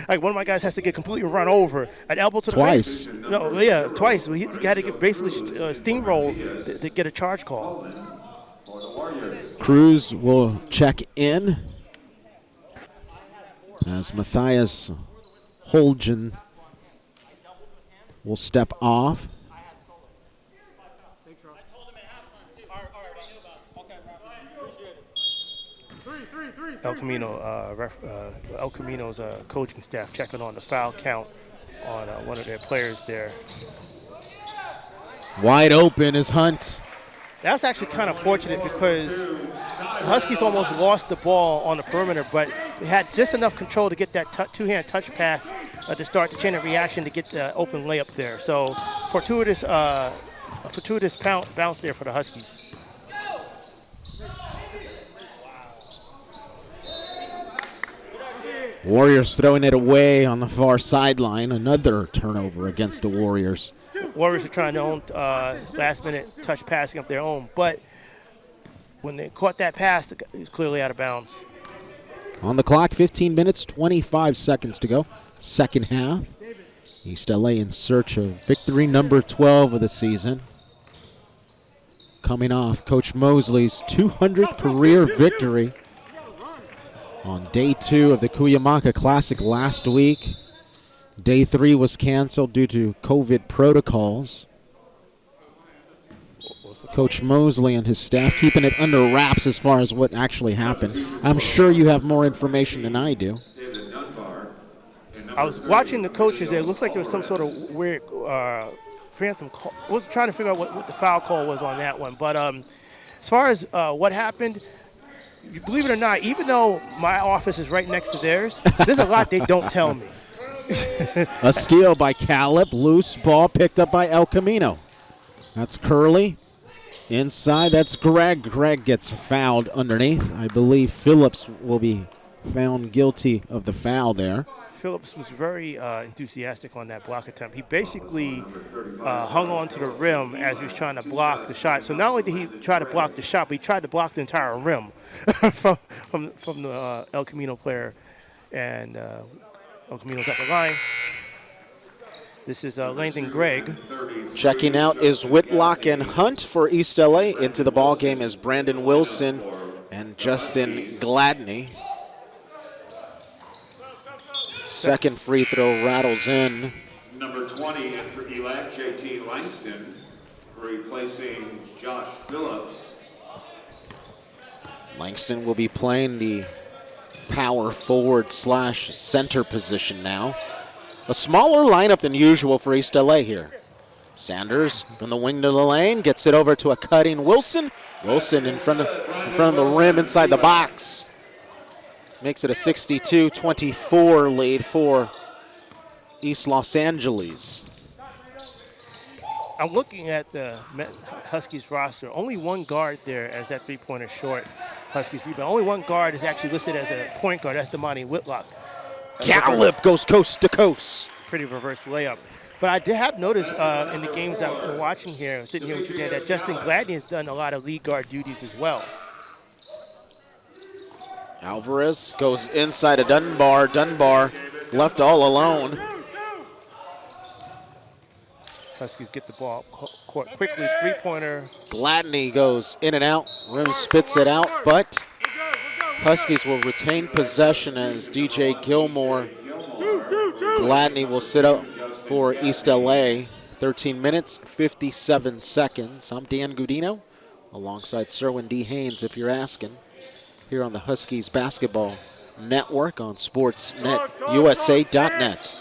Like, one of my guys has to get completely run over. An elbow to the face. Twice. No, yeah, twice. He had to get basically steamroll to get a charge call. Cruz will check in as Matthias Holgen will step off. El Camino's coaching staff checking on the foul count on one of their players there. Wide open is Hunt. That's actually kind of fortunate because the Huskies almost lost the ball on the perimeter, but they had just enough control to get that two-hand touch pass to start the chain of reaction to get the open layup there. So fortuitous bounce there for the Huskies. Warriors throwing it away on the far sideline. Another turnover against the Warriors. Warriors are trying their own last-minute touch passing of their own, but when they caught that pass, it was clearly out of bounds. On the clock, 15 minutes, 25 seconds to go. Second half. East LA in search of victory number 12 of the season. Coming off Coach Mosley's 200th career victory on day 2 of the Cuyamaca Classic last week. Day 3 was canceled due to COVID protocols. Coach Mosley and his staff keeping it under wraps as far as what actually happened. I'm sure you have more information than I do. I was watching the coaches there. It looks like there was some sort of weird phantom call. I was trying to figure out what the foul call was on that one. But as far as what happened, you believe it or not, even though my office is right next to theirs, there's a lot they don't tell me. A steal by Calip. Loose ball picked up by El Camino. That's Curley. Inside, that's Greg. Greg gets fouled underneath. I believe Phillips will be found guilty of the foul there. Phillips was very enthusiastic on that block attempt. He basically hung on to the rim as he was trying to block the shot. So not only did he try to block the shot, but he tried to block the entire rim from the El Camino player. And El Camino's at the line. This is Langdon Gregg. Checking out is Whitlock and Hunt for East LA. Into the ball game is Brandon Wilson and Justin Gladney. Second free throw rattles in. Number 20 in for ELAC, JT Langston, replacing Josh Phillips. Langston will be playing the power forward / center position now. A smaller lineup than usual for East LA here. Sanders from the wing to the lane, gets it over to a cutting Wilson. Wilson in front of the rim inside the box. Makes it a 62-24 lead for East Los Angeles. I'm looking at the Huskies roster. Only one guard there as that three-pointer short. Huskies rebound. Only one guard is actually listed as a point guard. That's Damani Whitlock. Calip goes coast to coast. Pretty reverse layup. But I did have noticed in the games I've been watching here, sitting here with you, Dan, that Justin Gladney has done a lot of lead guard duties as well. Alvarez goes inside of Dunbar. Dunbar left all alone. Huskies get the ball court quickly. Three-pointer. Gladney goes in and out. Rim spits it out, but Huskies will retain possession as DJ Gilmore. Gladney will sit up for East LA. 13 minutes, 57 seconds. I'm Dan Gudino, alongside Cerwin D. Haynes, if you're asking, here on the Huskies Basketball Network on SportsNetUSA.net.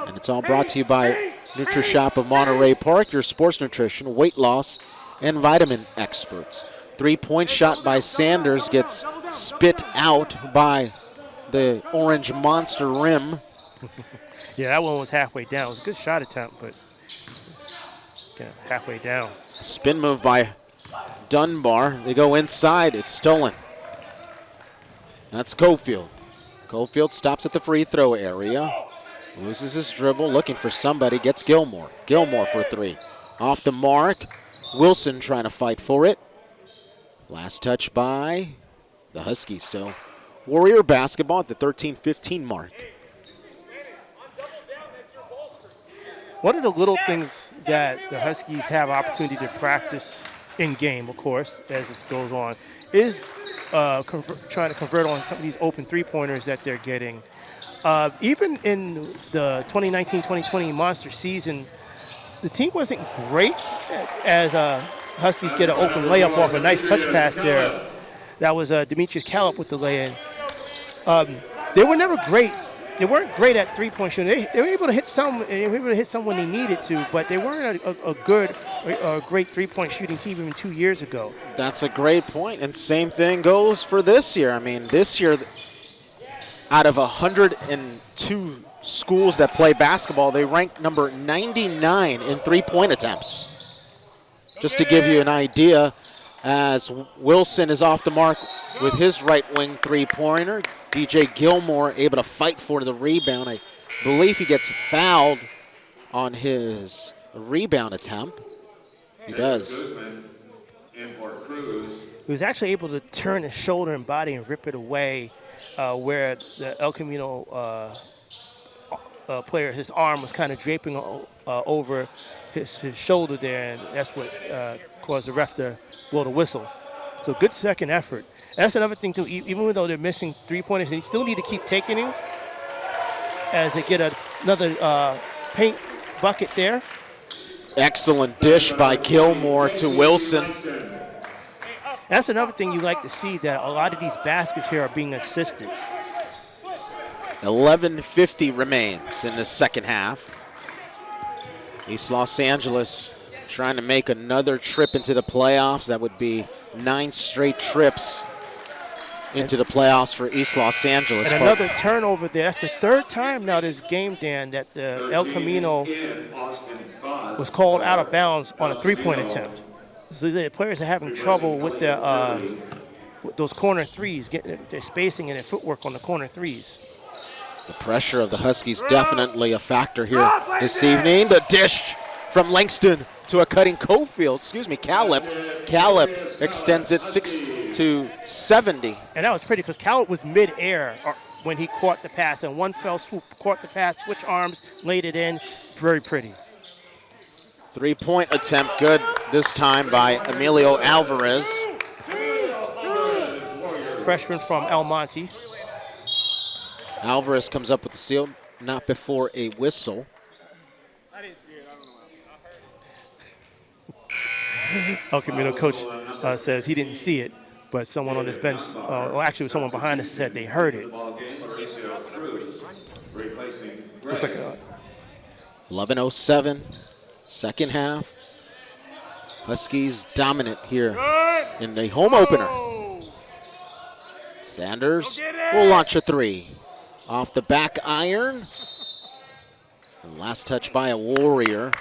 And it's all brought to you by NutriShop of Monterey Park, your sports nutrition, weight loss, and vitamin experts. Three-point shot by Sanders gets spit out by the orange monster rim. Yeah, that one was halfway down. It was a good shot attempt, but halfway down. Spin move by Dunbar. They go inside. It's stolen. That's Cofield. Cofield stops at the free throw area. Loses his dribble, looking for somebody. Gets Gilmore. Gilmore for three. Off the mark. Wilson trying to fight for it. Last touch by the Huskies. So Warrior basketball at the 13-15 mark. One of the little things that the Huskies have opportunity to practice in game, of course, as this goes on, is trying to convert on some of these open three-pointers that they're getting. Even in the 2019-2020 monster season, the team wasn't great as Huskies get an open layup off a nice touch pass there. That was Demetrius Calip with the lay-in. They were never great. They weren't great at three-point shooting. They were able to hit some. They were able to hit some when they needed to, but they weren't a good or great three-point shooting team even 2 years ago. That's a great point, and same thing goes for this year. I mean, this year, out of 102 schools that play basketball, they ranked number 99 in three-point attempts. Just to give you an idea, as Wilson is off the mark with his right wing three-pointer, DJ Gilmore able to fight for the rebound. I believe he gets fouled on his a rebound attempt. He does. He was actually able to turn his shoulder and body and rip it away where the El Camino player, his arm was kind of draping over his shoulder there, and that's what caused the ref to blow the whistle. So good second effort. That's another thing, too. Even though they're missing three-pointers, they still need to keep taking him as they get another paint bucket there. Excellent dish by Gilmore to Wilson. That's another thing you like to see, that a lot of these baskets here are being assisted. 11:50 remains in the second half. East Los Angeles trying to make another trip into the playoffs. That would be 9 straight trips into the playoffs for East Los Angeles. And another turnover there. That's the third time now this game, Dan, that the El Camino was called out of bounds on a three-point attempt. So the players are having trouble with their with those corner threes, getting their spacing and their footwork on the corner threes. The pressure of the Huskies definitely a factor here this evening. The dish from Langston to a cutting Calip. Calip extends it 6-70. And that was pretty because Calip was mid-air when he caught the pass. And one fell swoop, caught the pass, switch arms, laid it in. Very pretty. Three-point attempt good this time by Emilio Alvarez. Freshman from El Monte. Alvarez comes up with the steal, not before a whistle. I didn't see it. I don't know. El Camino coach says he didn't see it, but someone on this bench, or actually someone behind us said they heard it. Looks like 11:07, second half. Huskies dominant here in the home opener. Sanders will launch a three. Off the back iron. The last touch by a Warrior.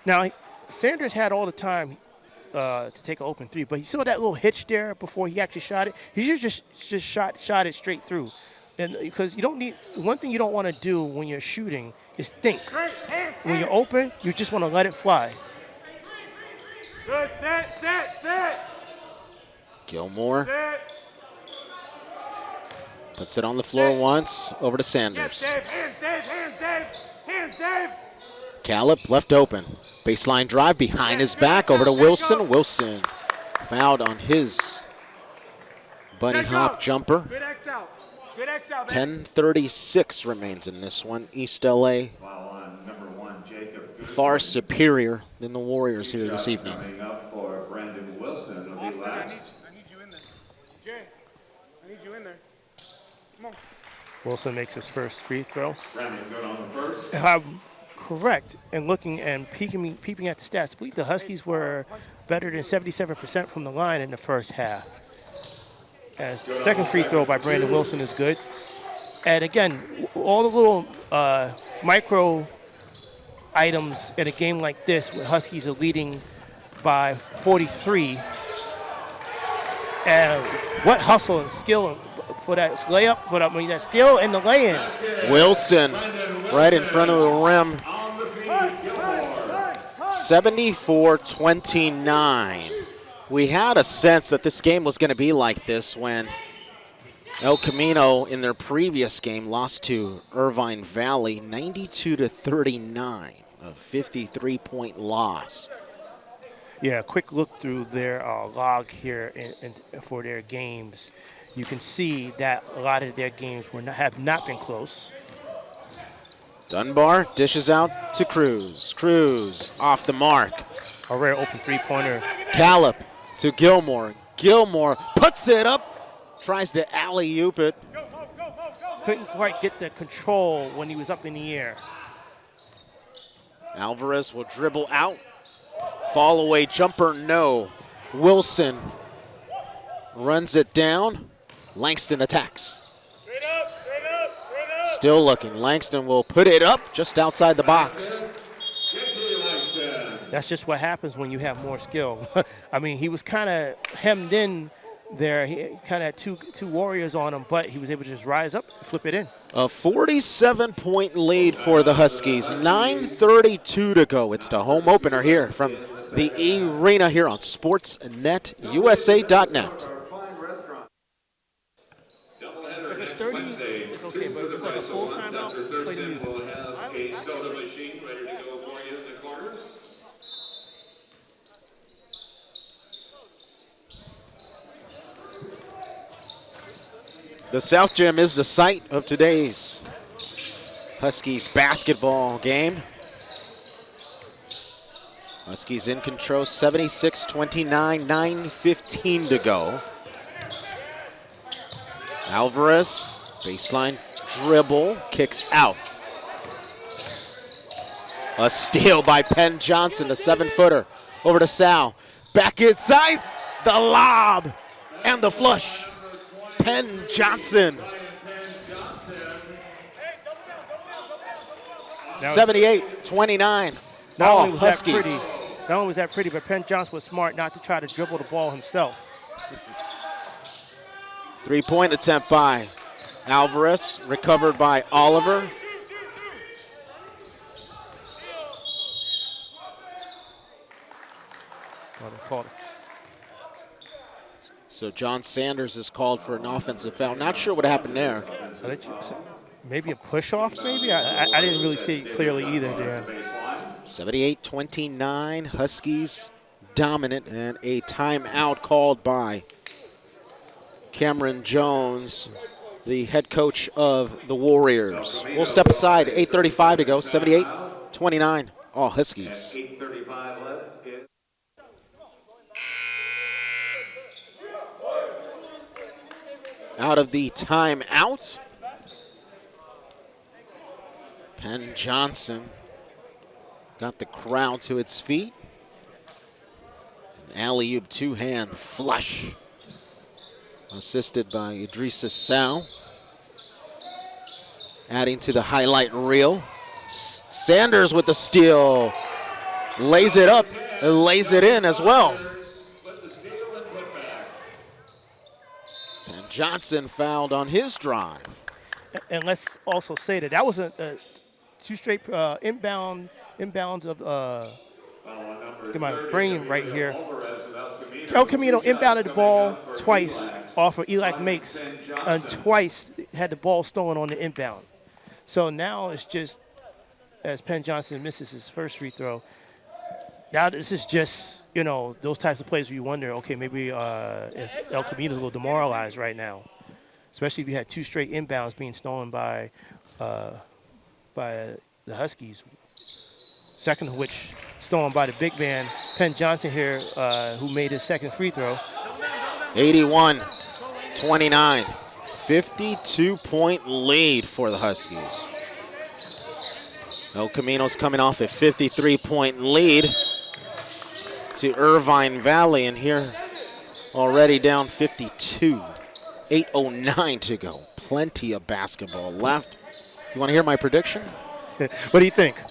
Now, Sanders had all the time to take an open three, but he saw that little hitch there before he actually shot it. He should just shot it straight through. And because you don't need, one thing you don't want to do when you're shooting is think. When you're open, you just want to let it fly. Good, set. Gilmore Set. puts it on the floor once, over to Sanders. Hands, Dave. Calip left open. Baseline drive behind his back, over to Wilson. Wilson fouled on his bunny hop jumper. Good X out. 10:36 remains in this one. East LA far superior than the Warriors here this evening. Coming up for Brandon Wilson of ELAC. I need you in there. Jay, I need you in there. Come on. Wilson makes his first free throw. Brandon good on the first. Correct. And looking and peeping at the stats, I believe the Huskies were better than 77% from the line in the first half. As the second free throw by Brandon Wilson is good. And again, all the little micro items in a game like this where Huskies are leading by 43. And what hustle and skill for that layup, that steal and the lay-in. Wilson right in front of the rim. 74-29. We had a sense that this game was going to be like this when El Camino in their previous game lost to Irvine Valley 92-39, a 53-point loss. Yeah, a quick look through their log here for their games. You can see that a lot of their games have not been close. Dunbar dishes out to Cruz. Cruz off the mark. A rare open three-pointer. Calip to Gilmore. Gilmore puts it up, tries to alley-oop it. Couldn't quite get the control when he was up in the air. Alvarez will dribble out. Fall away jumper, no. Wilson runs it down. Langston attacks. Straight up. Still looking. Langston will put it up just outside the box. That's just what happens when you have more skill. I mean, he was kind of hemmed in there. He kind of had two Warriors on him, but he was able to just rise up and flip it in. A 47-point lead for the Huskies. 9:32 to go. It's the home opener here from the arena here on SportsNetUSA.net. If it's 30, it's okay, but if it's like a full timeout, play the music. We'll have a soda machine ready to go for you in the corner. The South Gym is the site of today's Huskies basketball game. Huskies in control, 76-29, 9:15 to go. Alvarez, baseline dribble, kicks out. A steal by Penn Johnson, the 7-footer, over to Sal. Back inside, the lob, and the flush. Penn Johnson. 78-29. Not only Huskies. was that pretty, but Penn Johnson was smart not to try to dribble the ball himself. 3-point attempt by Alvarez, recovered by Oliver. So John Sanders is called for an offensive foul. Not sure what happened there. Maybe a push-off, maybe? I didn't really see it clearly either, Dan. 78-29, Huskies dominant, and a timeout called by Cameron Jones, the head coach of the Warriors. We'll step aside, 8:35 to go, 78-29, all Huskies. 8:35 left. Out of the timeout, Penn Johnson got the crowd to its feet. An alley-oop two-hand flush, assisted by Idrissa Sal. Adding to the highlight reel, Sanders with the steal, lays it up and lays it in as well. And Johnson fouled on his drive. And let's also say that was a two straight inbounds of get my brain right here. El Camino inbounded the ball twice off of ELAC makes, and twice had the ball stolen on the inbound. So now it's just, as Penn Johnson misses his first free throw, now this is just, those types of plays where you wonder, okay, maybe if El Camino's a little demoralized right now, especially if you had two straight inbounds being stolen by the Huskies. Second of which stolen by the big man, Penn Johnson here, who made his second free throw. 81-29, 52-point lead for the Huskies. El Camino's coming off a 53-point lead to Irvine Valley, and here already down 52. 8:09 to go. Plenty of basketball left. You want to hear my prediction? What do you think?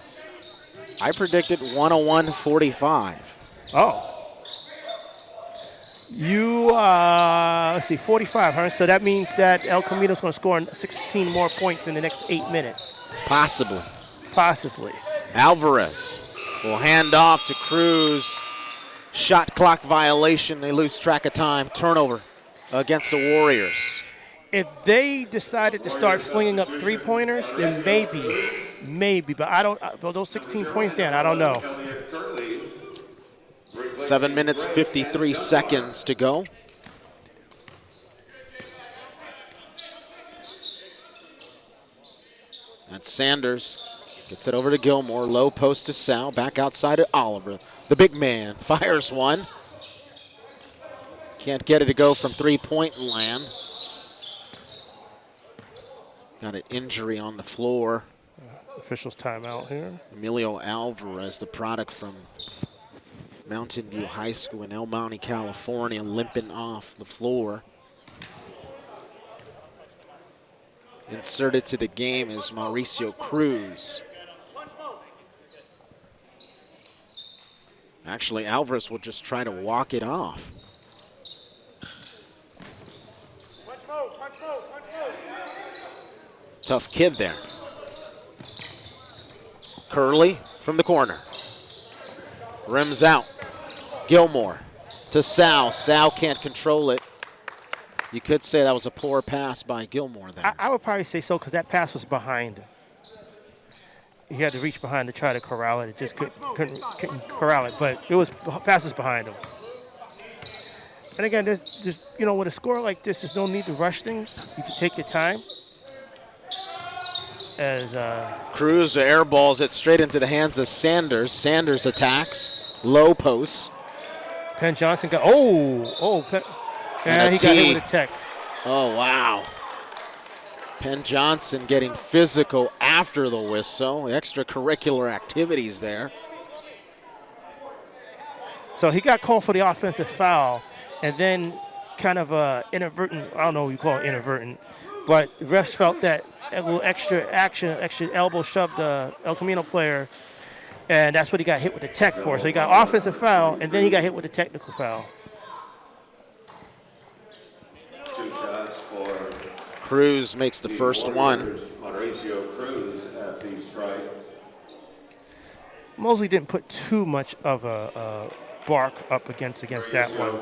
I predicted 101-45. Oh. You, let's see, 45, huh? So that means that El Camino's going to score 16 more points in the next 8 minutes. Possibly. Possibly. Alvarez will hand off to Cruz. Shot clock violation. They lose track of time. Turnover against the Warriors. If they decided to start flinging up three-pointers, then maybe. But I don't. But those 16 points, Dan, I don't know. 7 minutes, 53 seconds to go. That's Sanders. Gets it over to Gilmore. Low post to Sal. Back outside to Oliver. The big man fires one. Can't get it to go from three-point land. Got an injury on the floor. Officials timeout here. Emilio Alvarez, the product from Mountain View High School in El Monte, California, limping off the floor. Inserted to the game is Mauricio Cruz. Actually, Alvarez will just try to walk it off. Tough kid there. Curley from the corner. Rims out. Gilmore to Sal. Sal can't control it. You could say that was a poor pass by Gilmore there. I would probably say so because that pass was behind him. He had to reach behind to try to corral it. It just couldn't corral it, but it was passes behind him. And again, there's with a score like this, there's no need to rush things. You can take your time. As Cruz airballs it straight into the hands of Sanders. Sanders attacks. Low post. Penn Johnson got, and he got hit with a tech. Oh, wow. Penn Johnson getting physical after the whistle. Extracurricular activities there. So he got called for the offensive foul, and then kind of inadvertent, I don't know what you call it inadvertent, but the refs felt that a little extra action, extra elbow shoved the El Camino player, and that's what he got hit with the tech for. So he got offensive foul, and then he got hit with a technical foul. Cruz makes the first one. Mosley didn't put too much of a bark up against that one.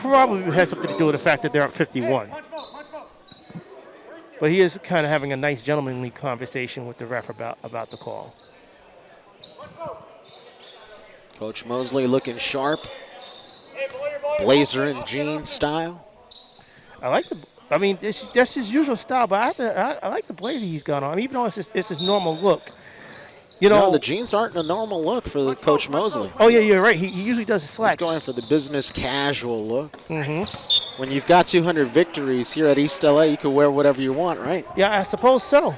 Probably has something to do with the fact that they're up 51. But he is kind of having a nice gentlemanly conversation with the ref about the call. Coach Mosley looking sharp. Blazer and jean style. That's his usual style, but I like the blazer he's got on, even though it's his normal look. No, the jeans aren't a normal look for the Coach Mosley. Oh, yeah, you're right. He usually does the slacks. He's going for the business casual look. Mm-hmm. When you've got 200 victories here at East LA, you can wear whatever you want, right? Yeah, I suppose so.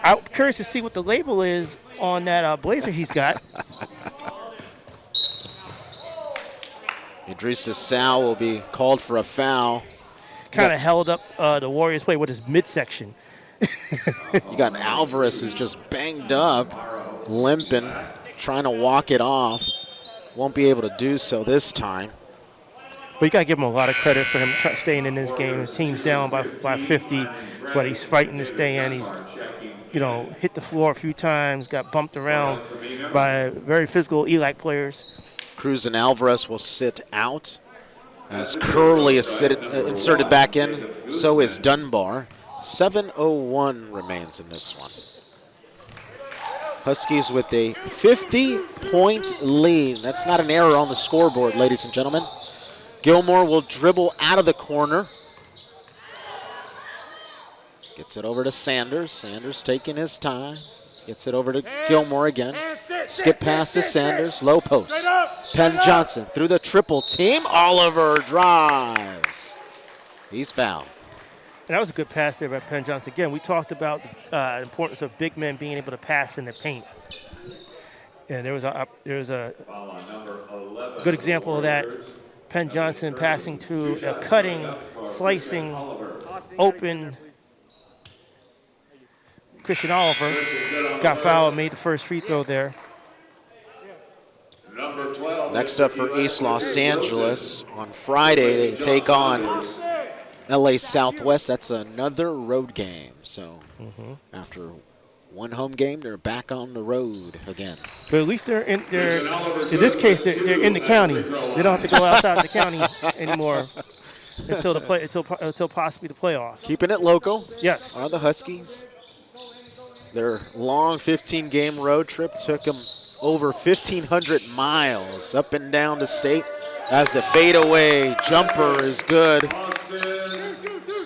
I'm curious to see what the label is on that blazer he's got. Idrissa Sal will be called for a foul. Kind of held up the Warriors play with his midsection. You got Alvarez who's just banged up, limping, trying to walk it off. Won't be able to do so this time. But you got to give him a lot of credit for him staying in this game. His team's down by 50, but he's fighting to stay in. He's, hit the floor a few times, got bumped around by very physical ELAC players. Cruz and Alvarez will sit out as Curley is inserted back in. So is Dunbar. 7:01 remains in this one. Huskies with a 50-point lead. That's not an error on the scoreboard, ladies and gentlemen. Gilmore will dribble out of the corner. Gets it over to Sanders. Sanders taking his time. Gets it over to Gilmore again. Skip pass to Sanders. Low post. Penn Johnson through the triple team. Oliver drives. He's fouled. And that was a good pass there by Penn Johnson. Again, we talked about the importance of big men being able to pass in the paint. And there was a good example of that. Penn Johnson passing to a cutting, slicing, open Christian Oliver. Got fouled, made the first free throw there. Next up for East Los Angeles. On Friday, they take on LA Southwest. That's another road game. So after one home game, they're back on the road again. But at least they're in this case, they're in the county. They don't have to go outside the county anymore until possibly the playoffs. Keeping it local. Yes. Are the Huskies. Their long 15-game road trip took them over 1,500 miles up and down the state as the fadeaway jumper is good.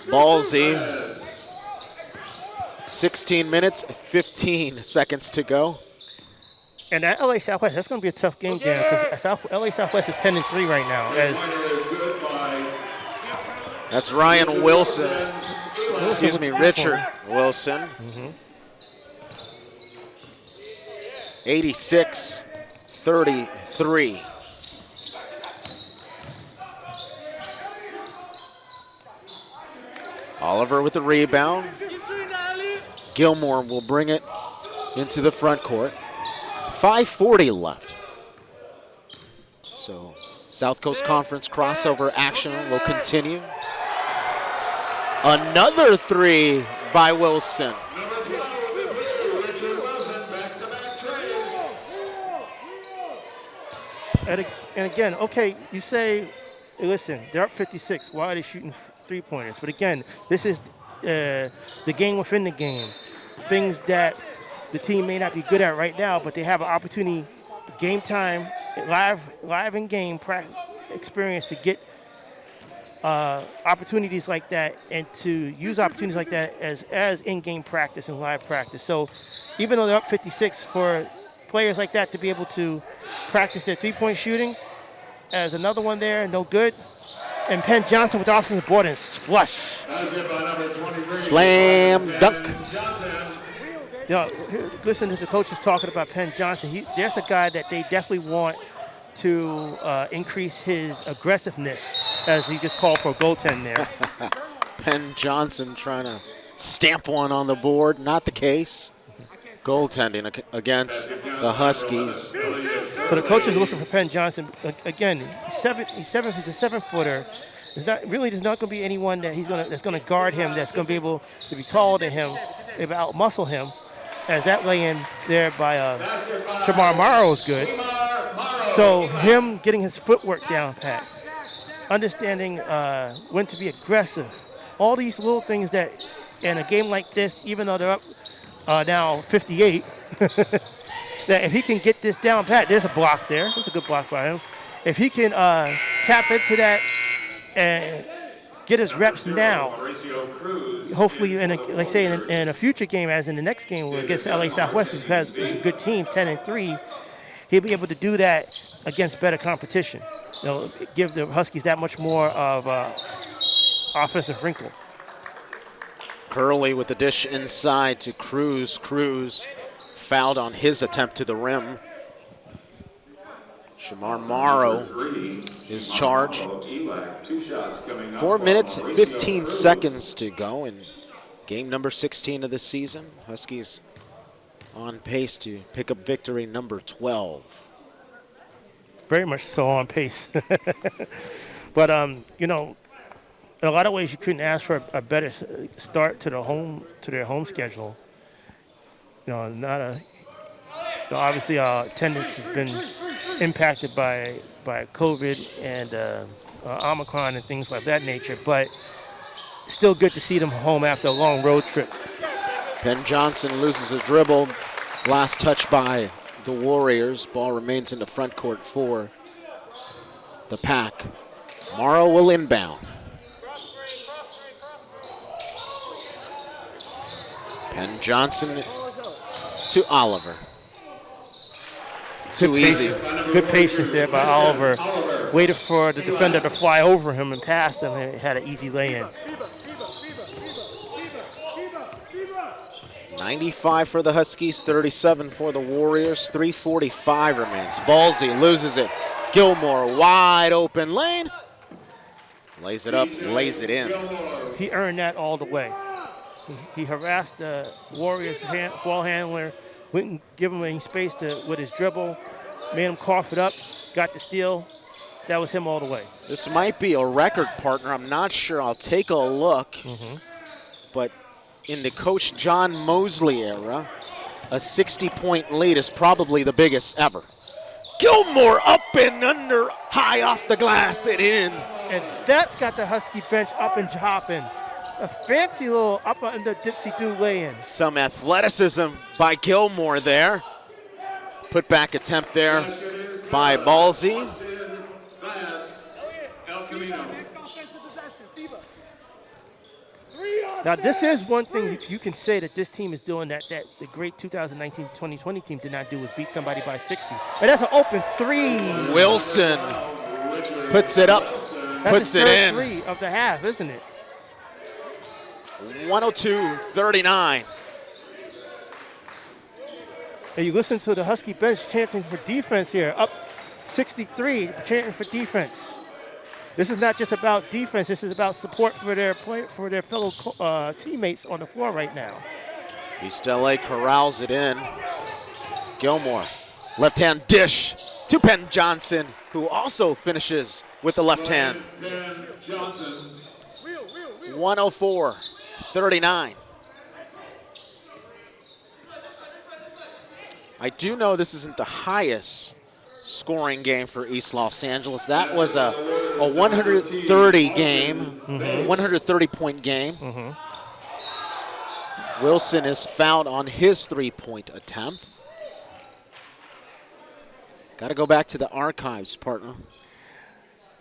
Ballsy. 16 minutes, 15 seconds to go. And that LA Southwest, that's going to be a tough game, Dan, because LA Southwest is 10-3 right now. That's Ryan Wilson. Excuse me, Richard Wilson. 86-33. Oliver with the rebound. Gilmore will bring it into the front court. 5:40 left. So South Coast Conference crossover action will continue. Another three by Wilson. Number 12 with the three, Richard Wilson, back-to-back trays. And again, okay, you say, hey, listen, they're up 56. Why are they shooting three-pointers? But again, this is the game within the game. Things that the team may not be good at right now, but they have an opportunity, game time, live in game experience to get opportunities like that and to use opportunities like that as in-game practice and live practice. So even though they're up 56, for players like that to be able to practice their three-point shooting, as another one there, no good. And Penn Johnson with the offensive board and flush. Slam dunk. You know, listen to the coaches talking about Penn Johnson. There's a guy that they definitely want to increase his aggressiveness, as he just called for a goaltend there. Penn Johnson trying to stamp one on the board. Not the case. Goaltending against the Huskies. So the coach is looking for Penn Johnson. Again, he's a 7-footer. There's not going to be anyone that that's going to guard him, that's going to be able to be taller than him, able to out-muscle him. As that lay-in there by Shamar Morrow is good. So him getting his footwork down pat, understanding when to be aggressive, all these little things that in a game like this, even though they're up now 58, that if he can get this down pat, there's a block there. There's a good block by him. If he can tap into that and get his reps now, hopefully, in a future game, as in the next game where against LA Southwest, who has a good team, 10-3, he'll be able to do that against better competition. They'll give the Huskies that much more of offensive wrinkle. Curley with the dish inside to Cruz. Cruz fouled on his attempt to the rim. Shamar Morrow is charged. 4 minutes, 15 seconds to go in game number 16 of the season. Huskies on pace to pick up victory number 12. Very much so on pace. But, you know, in a lot of ways you couldn't ask for a better start to their home schedule. You know, obviously our attendance has been impacted by COVID and Omicron and things like that nature, but still good to see them home after a long road trip. Penn Johnson loses a dribble. Last touch by the Warriors. Ball remains in the front court for the Pack. Morrow will inbound. Penn Johnson to Oliver. Too easy. Good patience there by Oliver. Waited for the defender to fly over him and pass him, and had an easy lay-in. 95 for the Huskies, 37 for the Warriors. 3:45 remains. Ballsy loses it. Gilmore, wide open lane. Lays it up, lays it in. He earned that all the way. He harassed the Warriors ball handler, wouldn't give him any space with his dribble, made him cough it up, got the steal. That was him all the way. This might be a record, partner. I'm not sure. I'll take a look. But in the Coach John Mosley era, a 60-point lead is probably the biggest ever. Gilmore up and under, high off the glass, it in. And that's got the Husky bench up and hopping. A fancy little up under dipsy-do lay-in. Some athleticism by Gilmore there. Put back attempt there by Ballsy. Now, this is one thing you can say that this team is doing that the great 2019-2020 team did not do, was beat somebody by 60. But that's an open three. Wilson puts it up, puts it in. That's the third three of the half, isn't it? 102-39. And you listen to the Husky bench chanting for defense here, up 63, chanting for defense. This is not just about defense. This is about support for their fellow teammates on the floor right now. East LA corrals it in. Gilmore, left-hand dish to Penn Johnson, who also finishes with the left hand. 104-39. I do know this isn't the highest scoring game for East Los Angeles. That was a 130 game, 130-point game. Wilson is fouled on his three-point attempt. Got to go back to the archives, partner.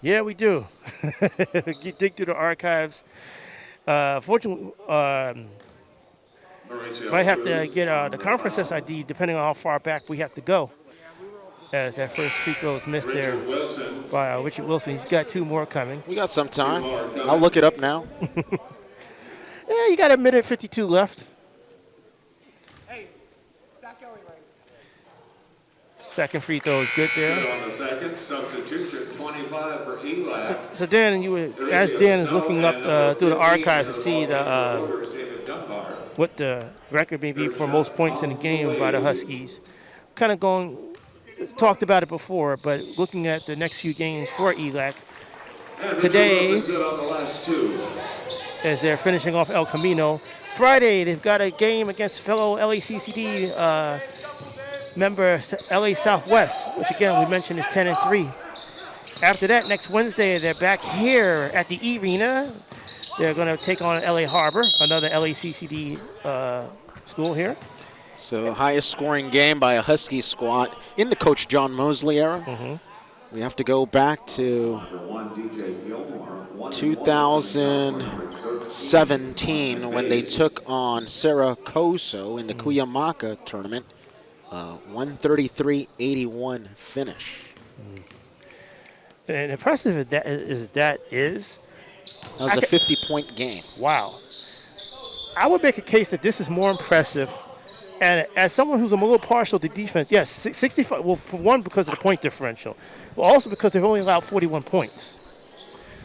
Yeah, we do. You dig through the archives. Fortunately, might have to get the conference SID depending on how far back we have to go. As that first free throw is missed there by Richard Wilson. He's got 2 more coming. We got some time. I'll look it up now. Yeah, you got a minute 52 left. Hey, stop going right. Second free throw is good there. On the second, substitution 25 for ELAC. So Dan, as Dan is looking up through the archives to see what the record may be for most points in the game by the Huskies, kind of talked about it before, but looking at the next few games for ELAC today, as they're finishing off El Camino. Friday, they've got a game against fellow LACCD member LA Southwest, which again we mentioned is 10-3. After that, next Wednesday, they're back here at the E-Arena. They're going to take on LA Harbor, another LACCD school here. So highest scoring game by a Huskies squad in the Coach John Mosley era. We have to go back to 2017 when they took on Saracoso in the Cuyamaca tournament. 133-81 finish. And impressive that is. That was a 50-point game. Wow. I would make a case that this is more impressive. And as someone who's a little partial to defense, yes, 65. Well, for one, because of the point differential, but also because they've only allowed 41 points.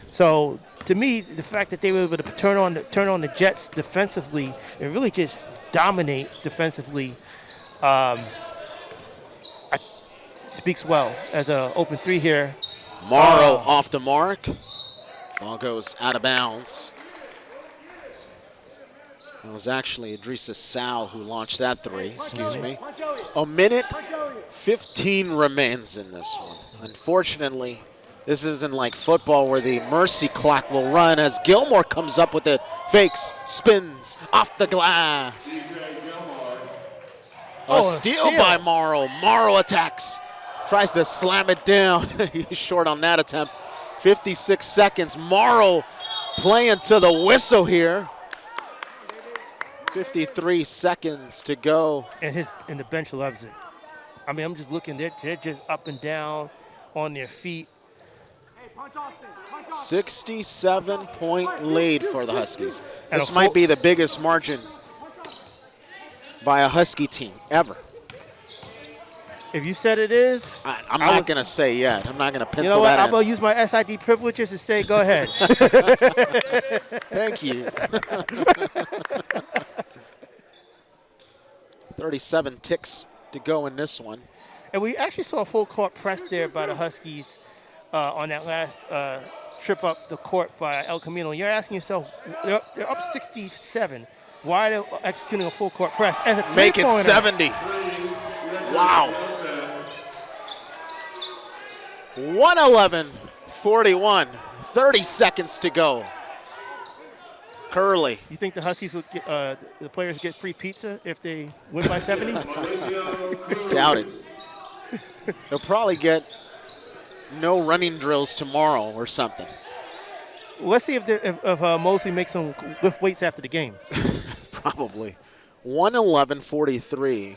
So, to me, the fact that they were able to turn on the Jets defensively and really just dominate defensively, speaks well as an open 3 here. Morrow off the mark. Ball goes out of bounds. It was actually Idrissa Sal who launched that 3, excuse me. A minute 15 remains in this one. Unfortunately, this isn't like football where the mercy clock will run as Gilmore comes up with it, fakes, spins, off the glass. A steal by Morrow. Morrow attacks, tries to slam it down. He's short on that attempt. 56 seconds. Morrow playing to the whistle here. 53 seconds to go. And the bench loves it. I mean, I'm just looking, they're just up and down on their feet. 67-point lead for the Huskies. This might be the biggest margin by a Husky team ever. If you said it is, I'm not going to say yet. I'm not going to pencil you know what? that in. I'm going to use my SID privileges and say, go ahead. Thank you. 37 ticks to go in this one. And we actually saw a full court press there by the Huskies on that last trip up the court by El Camino. You're asking yourself, they're up 67. Why are they executing a full court press? As a make it 70. Wow. 111-41. 30 seconds to go. Curley. You think the Huskies will get, the players get free pizza if they win by 70? Doubt it. They'll probably get no running drills tomorrow or something. Let's see if Mosley makes them lift weights after the game. Probably. 111-43.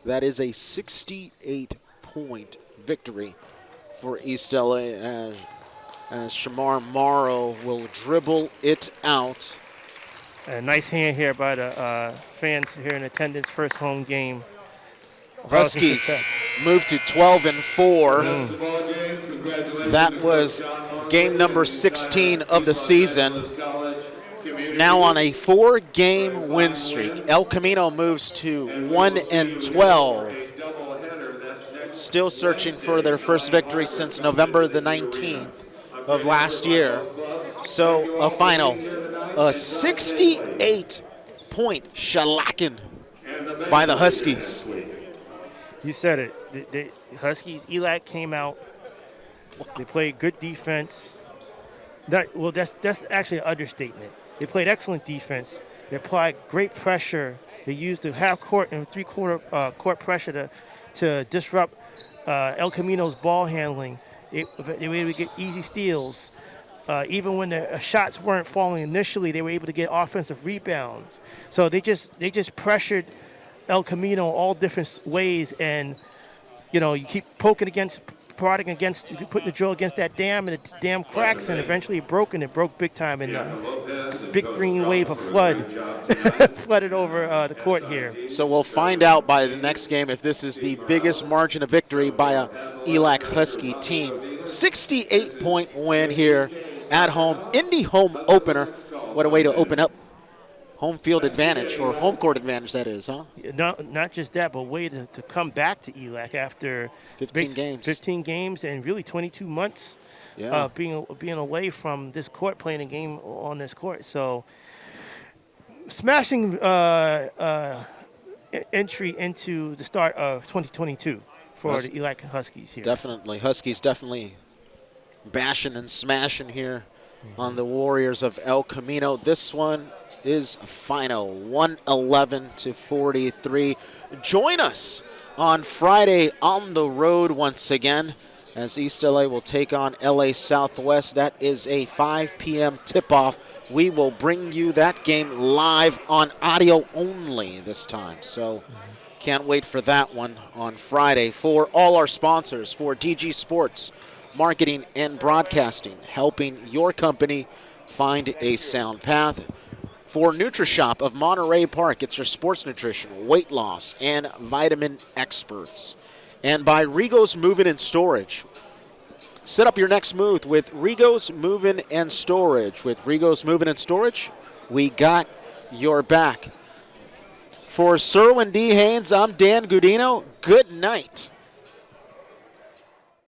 That is a 68-point victory for East LA as Shamar Morrow will dribble it out. A nice hand here by the fans here in attendance, first home game. Huskies moved to 12-4. That was game number 16 of the season. Now on a 4-game win streak. El Camino moves to 1-12. Still searching for their first victory since November the 19th of last year. So a final A 68-point shellacking by the Huskies. You said it. The Huskies, ELAC came out. They played good defense. That's actually an understatement. They played excellent defense. They applied great pressure. They used the half-court and three-quarter court pressure to disrupt El Camino's ball handling. They were able to get easy steals. Even when the shots weren't falling initially, they were able to get offensive rebounds. So they just pressured El Camino all different ways, and you keep poking against, prodding against, putting the drill against that dam, and the dam cracks, and eventually it broke, and it broke big time, and big green wave of flood flooded over the court here. So we'll find out by the next game if this is the biggest margin of victory by a ELAC Husky team. 68-point win here at home. Indy home opener. What a way to open up home field advantage, or home court advantage, that is, huh? Not just that, but a way to come back to ELAC after 15 games and really 22 months being away from this court, playing a game on this court. So smashing entry into the start of 2022 for the ELAC Huskies here. Definitely. Huskies definitely bashing and smashing here on the Warriors of El Camino. This one is final, 111-43. Join us on Friday on the road once again as East LA will take on LA Southwest. That is a 5 p.m. tip-off. We will bring you that game live on audio only this time. So can't wait for that one on Friday. For all our sponsors, for DG Sports, Marketing and Broadcasting, helping your company find a sound path. For NutriShop of Monterey Park, it's your sports nutrition, weight loss, and vitamin experts. And by Rigo's Moving and Storage. Set up your next move with Rigo's Moving and Storage. With Rigo's Moving and Storage, we got your back. For Cerwin D. Haynes, I'm Dan Gudino. Good night.